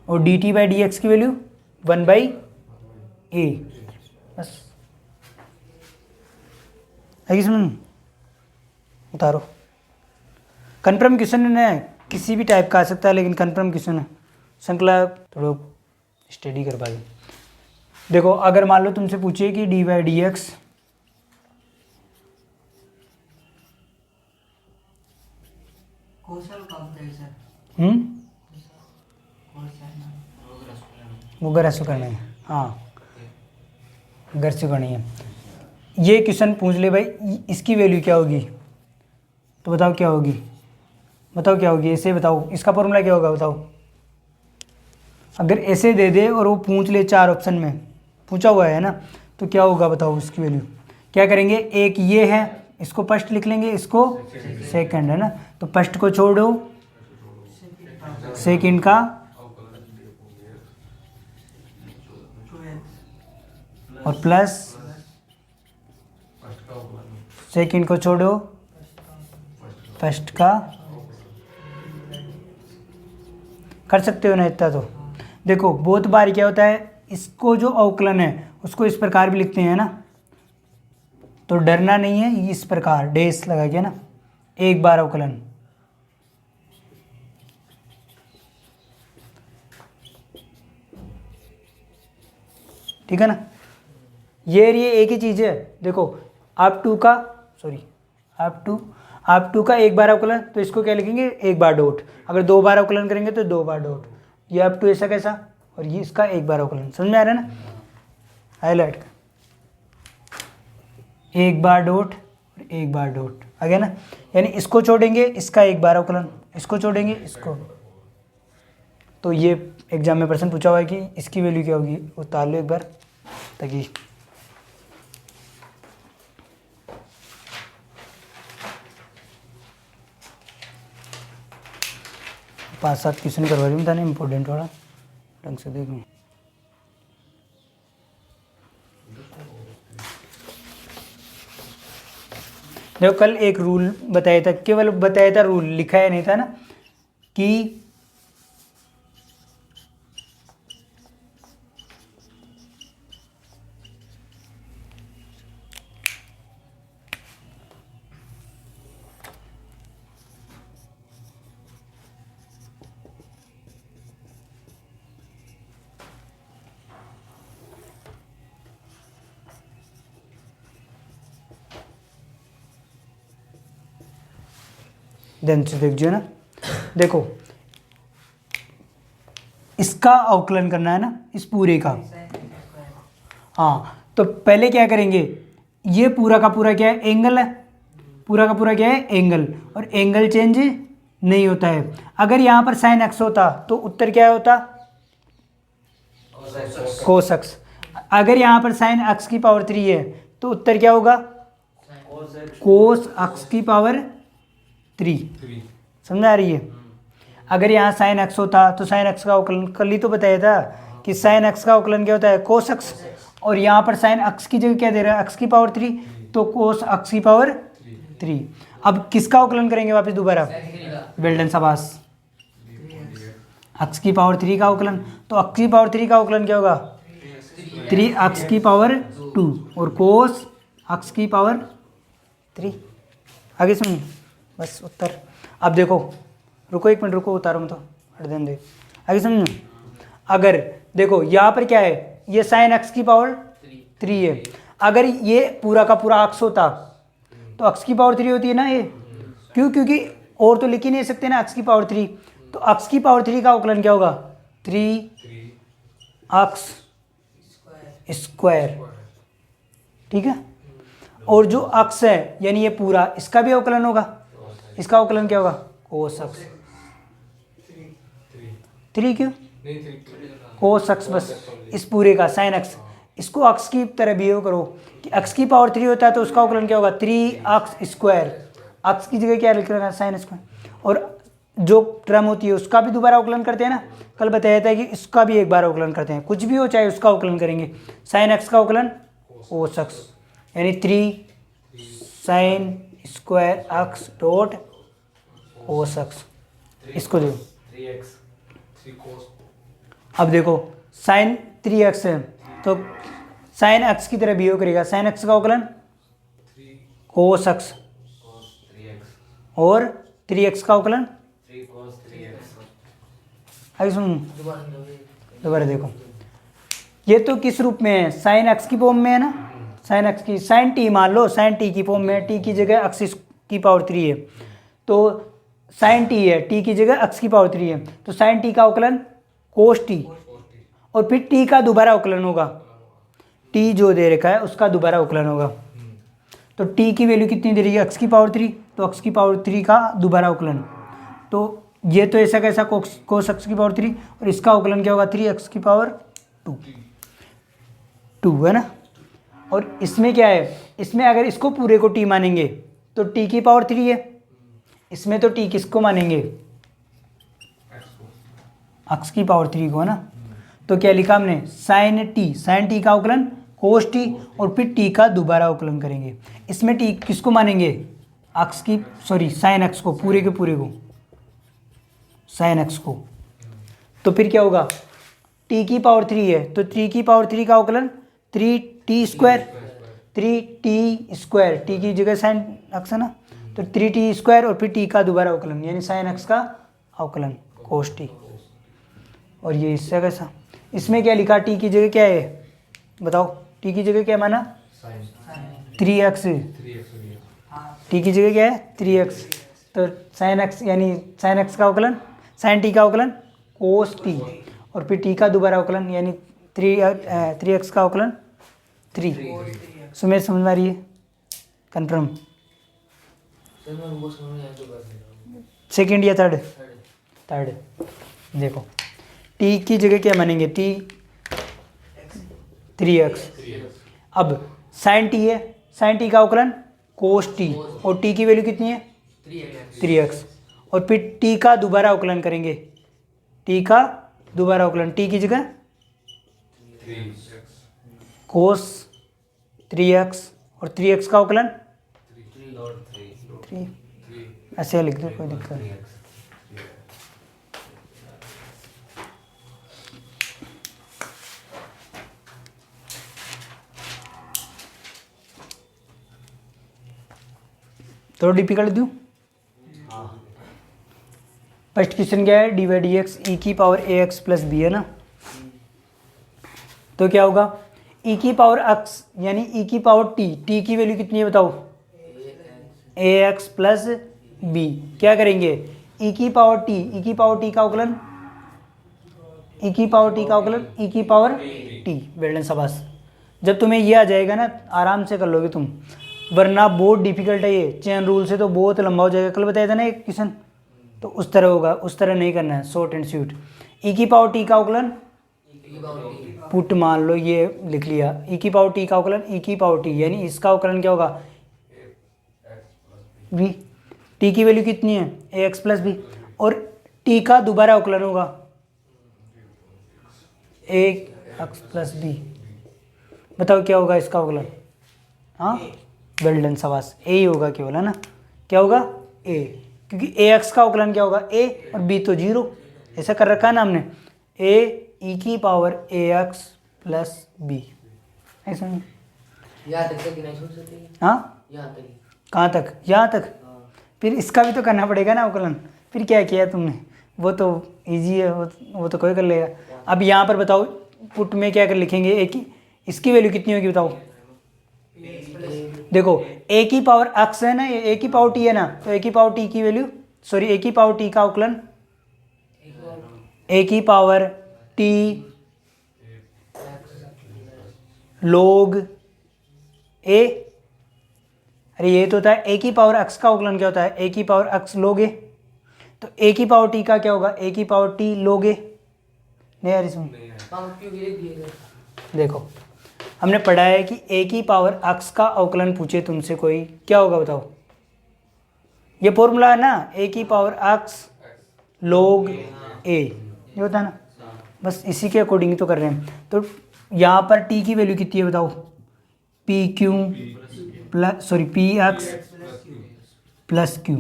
और d t by d x की वैल्यू 1 बाई ए। बस है कि समझ? उतारो। कन्फर्म क्वेश्चन है, किसी भी टाइप का आ सकता है, लेकिन कन्फर्म क्वेश्चन है, श्रृंखला थोड़ा स्टडी कर पाए। देखो, अगर मान लो तुमसे पूछिए कि डी बाई डी एक्स कौशल कब थे सर? वो गरसु करना है, हाँ गरसु करनी है। ये क्वेश्चन पूछ ले भाई, इसकी वैल्यू क्या होगी, तो बताओ क्या होगी, बताओ क्या होगी, ऐसे बताओ, इसका फॉर्मूला क्या होगा बताओ। अगर ऐसे दे दे और वो पूछ ले 4 ऑप्शन में पूछा हुआ है ना, तो क्या होगा बताओ उसकी वैल्यू। क्या करेंगे, एक ये है, इसको फर्स्ट लिख लेंगे, इसको सेकंड, है ना, तो फर्स्ट को छोड़ो, सेकंड का, और प्लस सेकंड को छोड़ो, फर्स्ट का, कर सकते हो ना इतना तो। देखो बहुत बार क्या होता है, इसको जो अवकलन है उसको इस प्रकार भी लिखते हैं ना, तो डरना नहीं है, इस प्रकार डैश लगा के ना, एक बार अवकलन, ठीक है ना। ये एक ही चीज़ है। देखो आप टू का, सॉरी आप टू का एक बार अवकलन, तो इसको क्या लिखेंगे, एक बार डॉट। अगर 2 बार अवकलन करेंगे तो 2 बार डॉट। ये आप टू ऐसा कैसा, और ये इसका एक बार अवकलन, समझ में आ रहा है ना, हाईलाइट का, एक बार डॉट और एक बार डॉट आ गया ना। यानी इसको छोड़ेंगे, इसका एक बार अवकलन, इसको छोड़ेंगे, इसको। तो ये एग्जाम में प्रश्न पूछा हुआ है कि इसकी वैल्यू क्या होगी, उतार लो एक बार ताकि पाँच 7 क्वेश्चन करवा रही हूँ, था ना इम्पोर्टेंट वाला, ढंग से देखो। देखो कल एक रूल बताया था, केवल बताया था, रूल लिखाया नहीं था ना, कि ध्यान से देखिए ना। देखो इसका अवकलन करना है ना, इस पूरे का। हाँ तो पहले क्या करेंगे, ये पूरा का पूरा क्या है, एंगल है, पूरा का पूरा क्या है, एंगल, और एंगल चेंज नहीं होता है। अगर यहाँ पर साइन एक्स होता तो उत्तर क्या होता, कोस एक्स। अगर यहाँ पर साइन एक्स की पावर 3 है तो उत्तर क्या होगा, कोस एक्स की पावर 3। समझ आ रही है। अगर यहाँ साइन एक्स होता तो साइन एक्स का अवकलन कल ही तो बताया था कि साइन एक्स का अवकलन क्या होता है, कोस एक्स। और यहाँ पर साइन एक्स की जगह क्या दे रहा है, एक्स की पावर 3, तो कोस एक्स की पावर 3। अब किसका अवकलन करेंगे वापस दोबारा, वेल्डन शाबाश, एक्स की पावर 3 का अवकलन। तो एक्स की पावर 3 का अवकलन क्या होगा, 3 एक्स की पावर 2 और कोस एक्स की पावर 3। आगे सुनिए बस उत्तर। अब देखो, रुको एक मिनट, रुको उतारो मत, हट देने दे। आगे समझो, अगर देखो यहाँ पर क्या है, ये साइन एक्स की पावर 3 है। अगर ये पूरा का पूरा एक्स होता तो एक्स की पावर 3 होती है ना ये, क्यों, क्योंकि और तो लिख ही नहीं सकते ना एक्स की पावर 3। तो एक्स की पावर 3 का अवकलन क्या होगा, 3 एक्स स्क्वायर, ठीक है। और जो एक्स है यानी ये पूरा, इसका भी अवकलन होगा, इसका अवकलन क्या होगा, कोस एक्स 3, क्यों कोस एक्स, बस इस पूरे का साइन एक्स, इसको एक्स की तरह बिहेव करो कि एक्स की पावर 3 होता है तो उसका अवकलन क्या होगा, 3 एक्स स्क्वायर, एक्स की जगह क्या लिख रखा है, साइन स्क्वायर। और जो टर्म होती है उसका भी दोबारा अवकलन करते हैं ना, कल बताया था कि इसका भी एक बार अवकलन करते हैं, कुछ भी हो चाहे उसका अवकलन करेंगे। साइन एक्स का अवकलन कोस एक्स, यानी 3 sign square x dot cos x, इसको दो। 3x 3 cos। अब देखो साइन 3x है तो साइन एक्स की तरह बिहेव करेगा, साइन एक्स का अवकलन 3 कोस एक्स, cos 3x और 3x का अवकलन 3 cos 3x। आगे सुन, दोबारा देखो, ये तो किस रूप में है, साइन एक्स की फॉर्म में है ना, साइन एक्स की, साइन टी मान लो, साइन टी की फॉर्म में है, टी की जगह एक्स की पावर 3 है, तो साइन टी है, टी की जगह एक्स की पावर 3 है, तो साइन टी का अवकलन कोस टी, और फिर टी का दोबारा अवकलन होगा, टी जो दे रखा है उसका दोबारा अवकलन होगा। तो टी की वैल्यू कितनी दे रही है, एक्स की पावर 3, तो एक्स की पावर 3 का दोबारा अवकलन, तो ये तो ऐसा कैसा कोस एक्स की पावर 3, और इसका अवकलन क्या होगा, 3 एक्स की पावर 2 है ना। और इसमें क्या है, इसमें अगर इसको पूरे को टी मानेंगे तो टी की पावर 3 है, इसमें तो टी किसको मानेंगे, एक्स की पावर 3 को है ना। तो क्या लिखा हमने, साइन टी का अवकलन कोस टी, और फिर टी का दोबारा अवकलन करेंगे। इसमें टी किसको मानेंगे, एक्स की, सॉरी साइन एक्स को, पूरे के पूरे को, साइन एक्स को। तो फिर क्या होगा, टी की पावर 3 है तो 3 की पावर 3 का अवकलन 3t square, 3t square, T की जगह साइन एक्स है ना, तो 3t स्क्वायर, और फिर टी का दोबारा अवकलन यानी साइन एक्स का अवकलन कोस टी। और ये इससे कैसा, इसमें क्या लिखा, टी की जगह क्या है बताओ, टी की जगह क्या माना, 3x, टी की जगह क्या है 3x, तो साइन एक्स यानी साइन एक्स का अवकलन, साइन टी का अवकलन कोस टी, और फिर टी का दोबारा अवकलन यानी 3x का अवकलन 3। सुमेश समझ में आ रही है, कन्फर्म, सेकेंड या थर्ड, देखो टी की जगह क्या मानेंगे, टी 3x। अब साइन टी है, साइन टी का अवकलन कोस टी, और टी की वैल्यू कितनी है 3x, और फिर टी का दोबारा अवकलन करेंगे, टी का दोबारा अवकलन, टी की जगह कोस 3x, और 3x का अवकलन 3, ऐसे लिख दो, कोई दिक्कत नहीं। थोड़ा डिफिकल्ट दूँ, फर्स्ट क्वेश्चन क्या है, डी बाई डी एक्स ई की पावर ए एक्स प्लस बी है ना, तो क्या होगा, ई की पावर एक्स यानी ई की पावर टी, टी की वैल्यू कितनी है बताओ, ए एक्स प्लस बी, क्या करेंगे, ई की पावर टी, ई की पावर टी का अवकलन, ई की पावर टी का अवकलन ई की पावर टी, बेल्डन शाबाश। जब तुम्हें ये आ जाएगा ना आराम से कर लोगे तुम, वरना बहुत डिफिकल्ट है ये, चेन रूल से तो बहुत लंबा हो जाएगा, कल बताया था ना एक क्वेश्चन, तो उस तरह होगा, उस तरह नहीं करना है, शॉर्ट एंड स्वीट। ई की पावर टी का अवकलन पुट मान लो, ये लिख लिया, ई की पावर टी का अवकलन ई की पावर टी, यानी इसका अवकलन क्या होगा बी, टी की वैल्यू कितनी है ए एक्स प्लस बी, और टी का दोबारा अवकलन होगा एक्स प्लस बी। बताओ क्या होगा इसका अवकलन? हाँ, वेल डन, शाबाश, ए ही होगा केवल, है ना? क्या होगा? ए, क्योंकि ए एक्स का अवकलन क्या होगा? ए, और बी तो 0, ऐसा कर रखा है ना हमने। ए ई की पावर ए एक्स प्लस बी, ऐसा नहीं? यहाँ तक कि नहीं सोच सकते? हाँ, यहाँ तक ही। कहाँ तक? यहाँ तक? हाँ। फिर इसका भी तो करना पड़ेगा ना अवकलन। फिर क्या किया तुमने? वो तो इजी है, वो तो कोई कर लेगा। अब यहाँ पर बताओ, पुट में क्या कर लिखेंगे? ए की, इसकी वैल्यू कितनी होगी बताओ? देखो, ए की पावर एक्स है ना, ये ए की पावर टी है ना, तो ए की पावर टी की वैल्यू, सॉरी, ए की पावर टी का अवकलन, ए की पावर टी log ए। अरे ये तो होता है ए की पावर एक्स का अवकलन क्या होता है? ए की पावर एक्स log ए। तो ए की पावर टी का क्या होगा? ए की पावर टी log ए। नहीं यार, इसमें क्यों लिख दिए? देखो, हमने पढ़ा है कि ए की पावर एक्स का अवकलन पूछे तुमसे कोई, क्या होगा बताओ? ये फॉर्मूला है ना, ए की पावर एक्स log ए, ये होता है ना। बस इसी के अकॉर्डिंग तो कर रहे हैं। तो यहाँ पर टी की वैल्यू कितनी है बताओ? P Q plus, sorry, P x plus Q.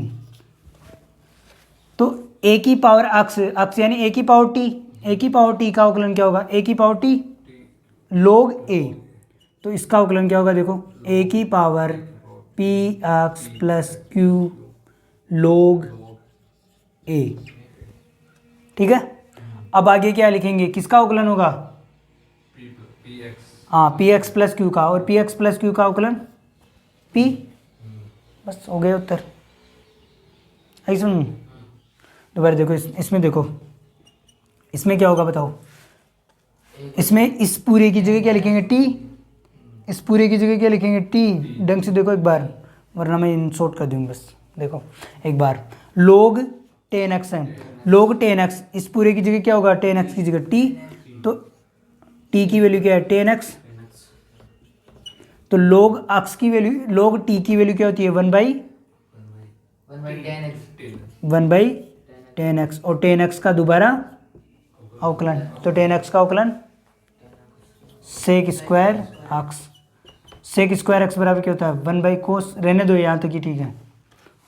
तो ए की पावर एक्स, एक्स यानी ए की पावर टी, ए की पावर टी का अवकलन क्या होगा? ए की पावर टी log ए। तो इसका अवकलन क्या होगा? देखो, ए की power P x plus Q log ए। ठीक है, अब आगे क्या लिखेंगे? किसका अवकलन होगा? हाँ, पी एक्स प्लस क्यू का, और पी एक्स प्लस क्यू का अवकलन पी। बस हो गए उत्तर। आई सुन, दोबारा देखो, इसमें देखो, इसमें क्या होगा बताओ? इसमें इस पूरे की जगह क्या लिखेंगे? टी। इस पूरे की जगह क्या लिखेंगे? टी। ढंग से देखो एक बार, वरना मैं इन शॉर्ट कर दूँगी। बस देखो एक बार, log 10x है, log 10x, इस पूरे की जगह क्या होगा? 10x की जगह टी। तो टी की वैल्यू क्या है? 10x। तो log x की वैल्यू, log t की वैल्यू क्या होती है? 1/10x, और 10x का दोबारा अवकलन। तो 10x का अवकलन sec square x. Sec square x बराबर क्या होता है? 1/cos, रहने दो यहाँ तक ही, ठीक है,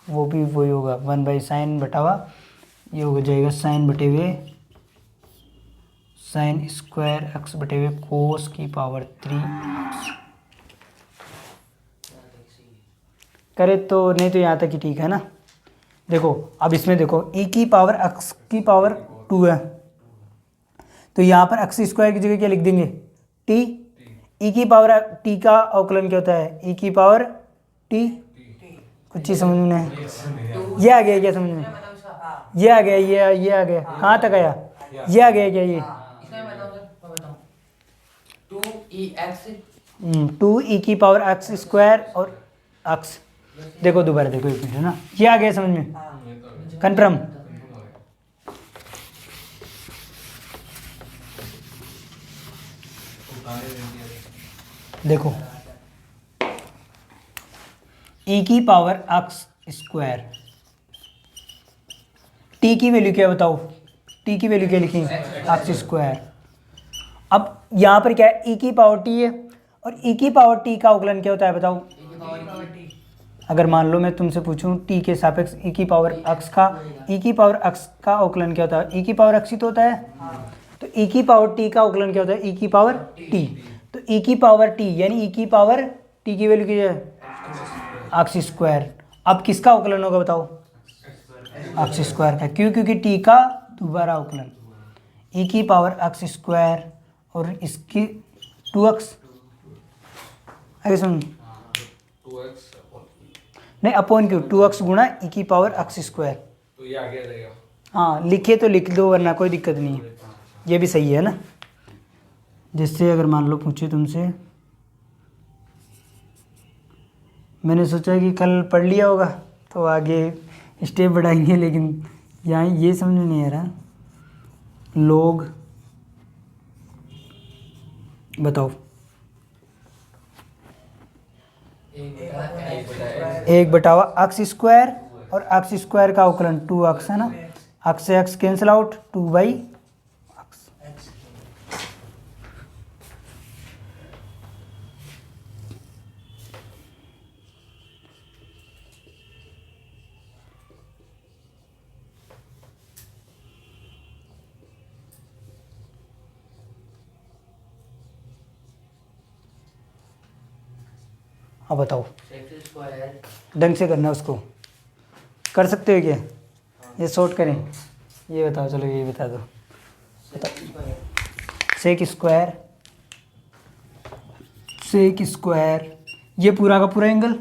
वो भी वही होगा, 1/sin बटावा, ये हो जाएगा साइन बटे हुए साइन स्क्वायर एक्स बटे हुए कोस की पावर 3x। करे तो, नहीं तो यहाँ तक ही ठीक है ना। देखो, अब इसमें देखो, e की पावर x की पावर 2 है, तो यहाँ पर x स्क्वायर की जगह क्या लिख देंगे? t। e की पावर t का अवकलन क्या होता है? e की पावर t। कुछ चीज़ समझ में नहीं? ये आ गया क्या समझ में? ये आ गया, ये आ गया, कहाँ तक आया? ये आ गया क्या? ये इसमें बताओ सर, मैं बताऊं। 2ex 2e की पावर x स्क्वायर और x। देखो दोबारा देखो एक मिनट, है ना, ये आ गया समझ में? कन्फर्म? देखो, e की पावर x स्क्वायर, t की वैल्यू क्या है बताओ? t की वैल्यू क्या लिखेंगे? x square. अब यहाँ पर क्या है? e की पावर t है, और e की पावर t का अवकलन क्या होता है बताओ? अगर मान लो मैं तुमसे पूछूं t के सापेक्ष e की पावर x का, e की पावर x का अवकलन क्या होता है? e की पावर x ही तो होता है। तो e की पावर t का अवकलन क्या होता है? e की पावर t। तो e की पावर t यानी e की पावर t की वैल्यू क्या है? x square. अब किसका अवकलन होगा बताओ? x स्क्वायर का। क्यों? क्योंकि t का दोबारा अवकलन, e की पावर x स्क्वायर और इसकी 2x। आगे सुन, 2x नहीं, अपॉन क्यों? 2x गुणा e की पावर x स्क्वायर। तो ये आगे आ जाएगा। हाँ, लिखे तो लिख दो, वरना कोई दिक्कत नहीं है, ये भी सही है ना। जिससे अगर मान लो पूछे तुमसे, मैंने सोचा कि कल पढ़ लिया होगा तो आगे स्टेप बढ़ाएंगे, लेकिन यहाँ ये समझ में नहीं आ रहा। log, बताओ, 1/, x स्क्वायर और x स्क्वायर का अवकलन 2x है ना, x से x कैंसिल आउट, 2/x। हाँ बताओ, एक्स स्क्वायर ढंग से करना उसको, कर सकते हो क्या? ये शॉर्ट करें, ये बताओ, चलो ये बता दो। सेक स्क्वायर, सेक स्क्वायर, ये पूरा का पूरा एंगल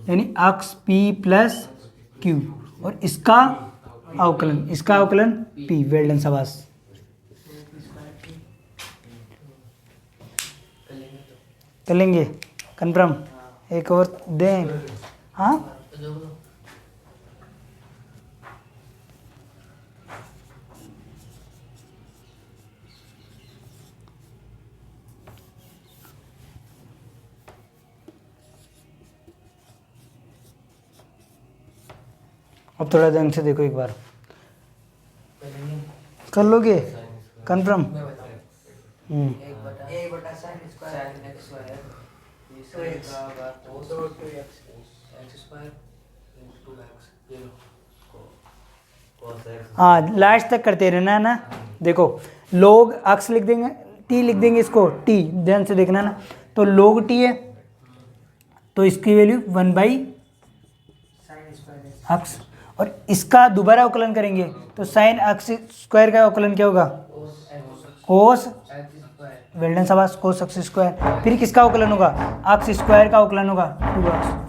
यानी अक्स पी प्लस क्यू, और इसका अवकलन पी। वेल डन, शाबाश। कर लेंगे कन्फर्म? एक और दें? हाँ जो बोलो। अब थोड़ा ढंग से देखो एक बार, करेंगे कर लोगे कन्फर्म? मैं बताऊँ। एक बटा sine square sin x square two x cos दो two x x square into 2x, ये लो। हाँ लास्ट तक करते रहना है ना। देखो लोग अक्स लिख देंगे, टी लिख देंगे, इसको टी ध्यान से देखना ना। तो लोग टी है तो इसकी वैल्यू 1/, साइन स्क्वायर अक्स, और इसका दोबारा अवकलन करेंगे तो साइन अक्स स्क्वायर का अवकलन क्या होगा? कोस x स्क्वायर वेल्डन, शाबाश, कोस अक्स स्क्वायर। फिर किसका अवकलन होगा? अक्स स्क्वायर का अवकलन होगा 2x।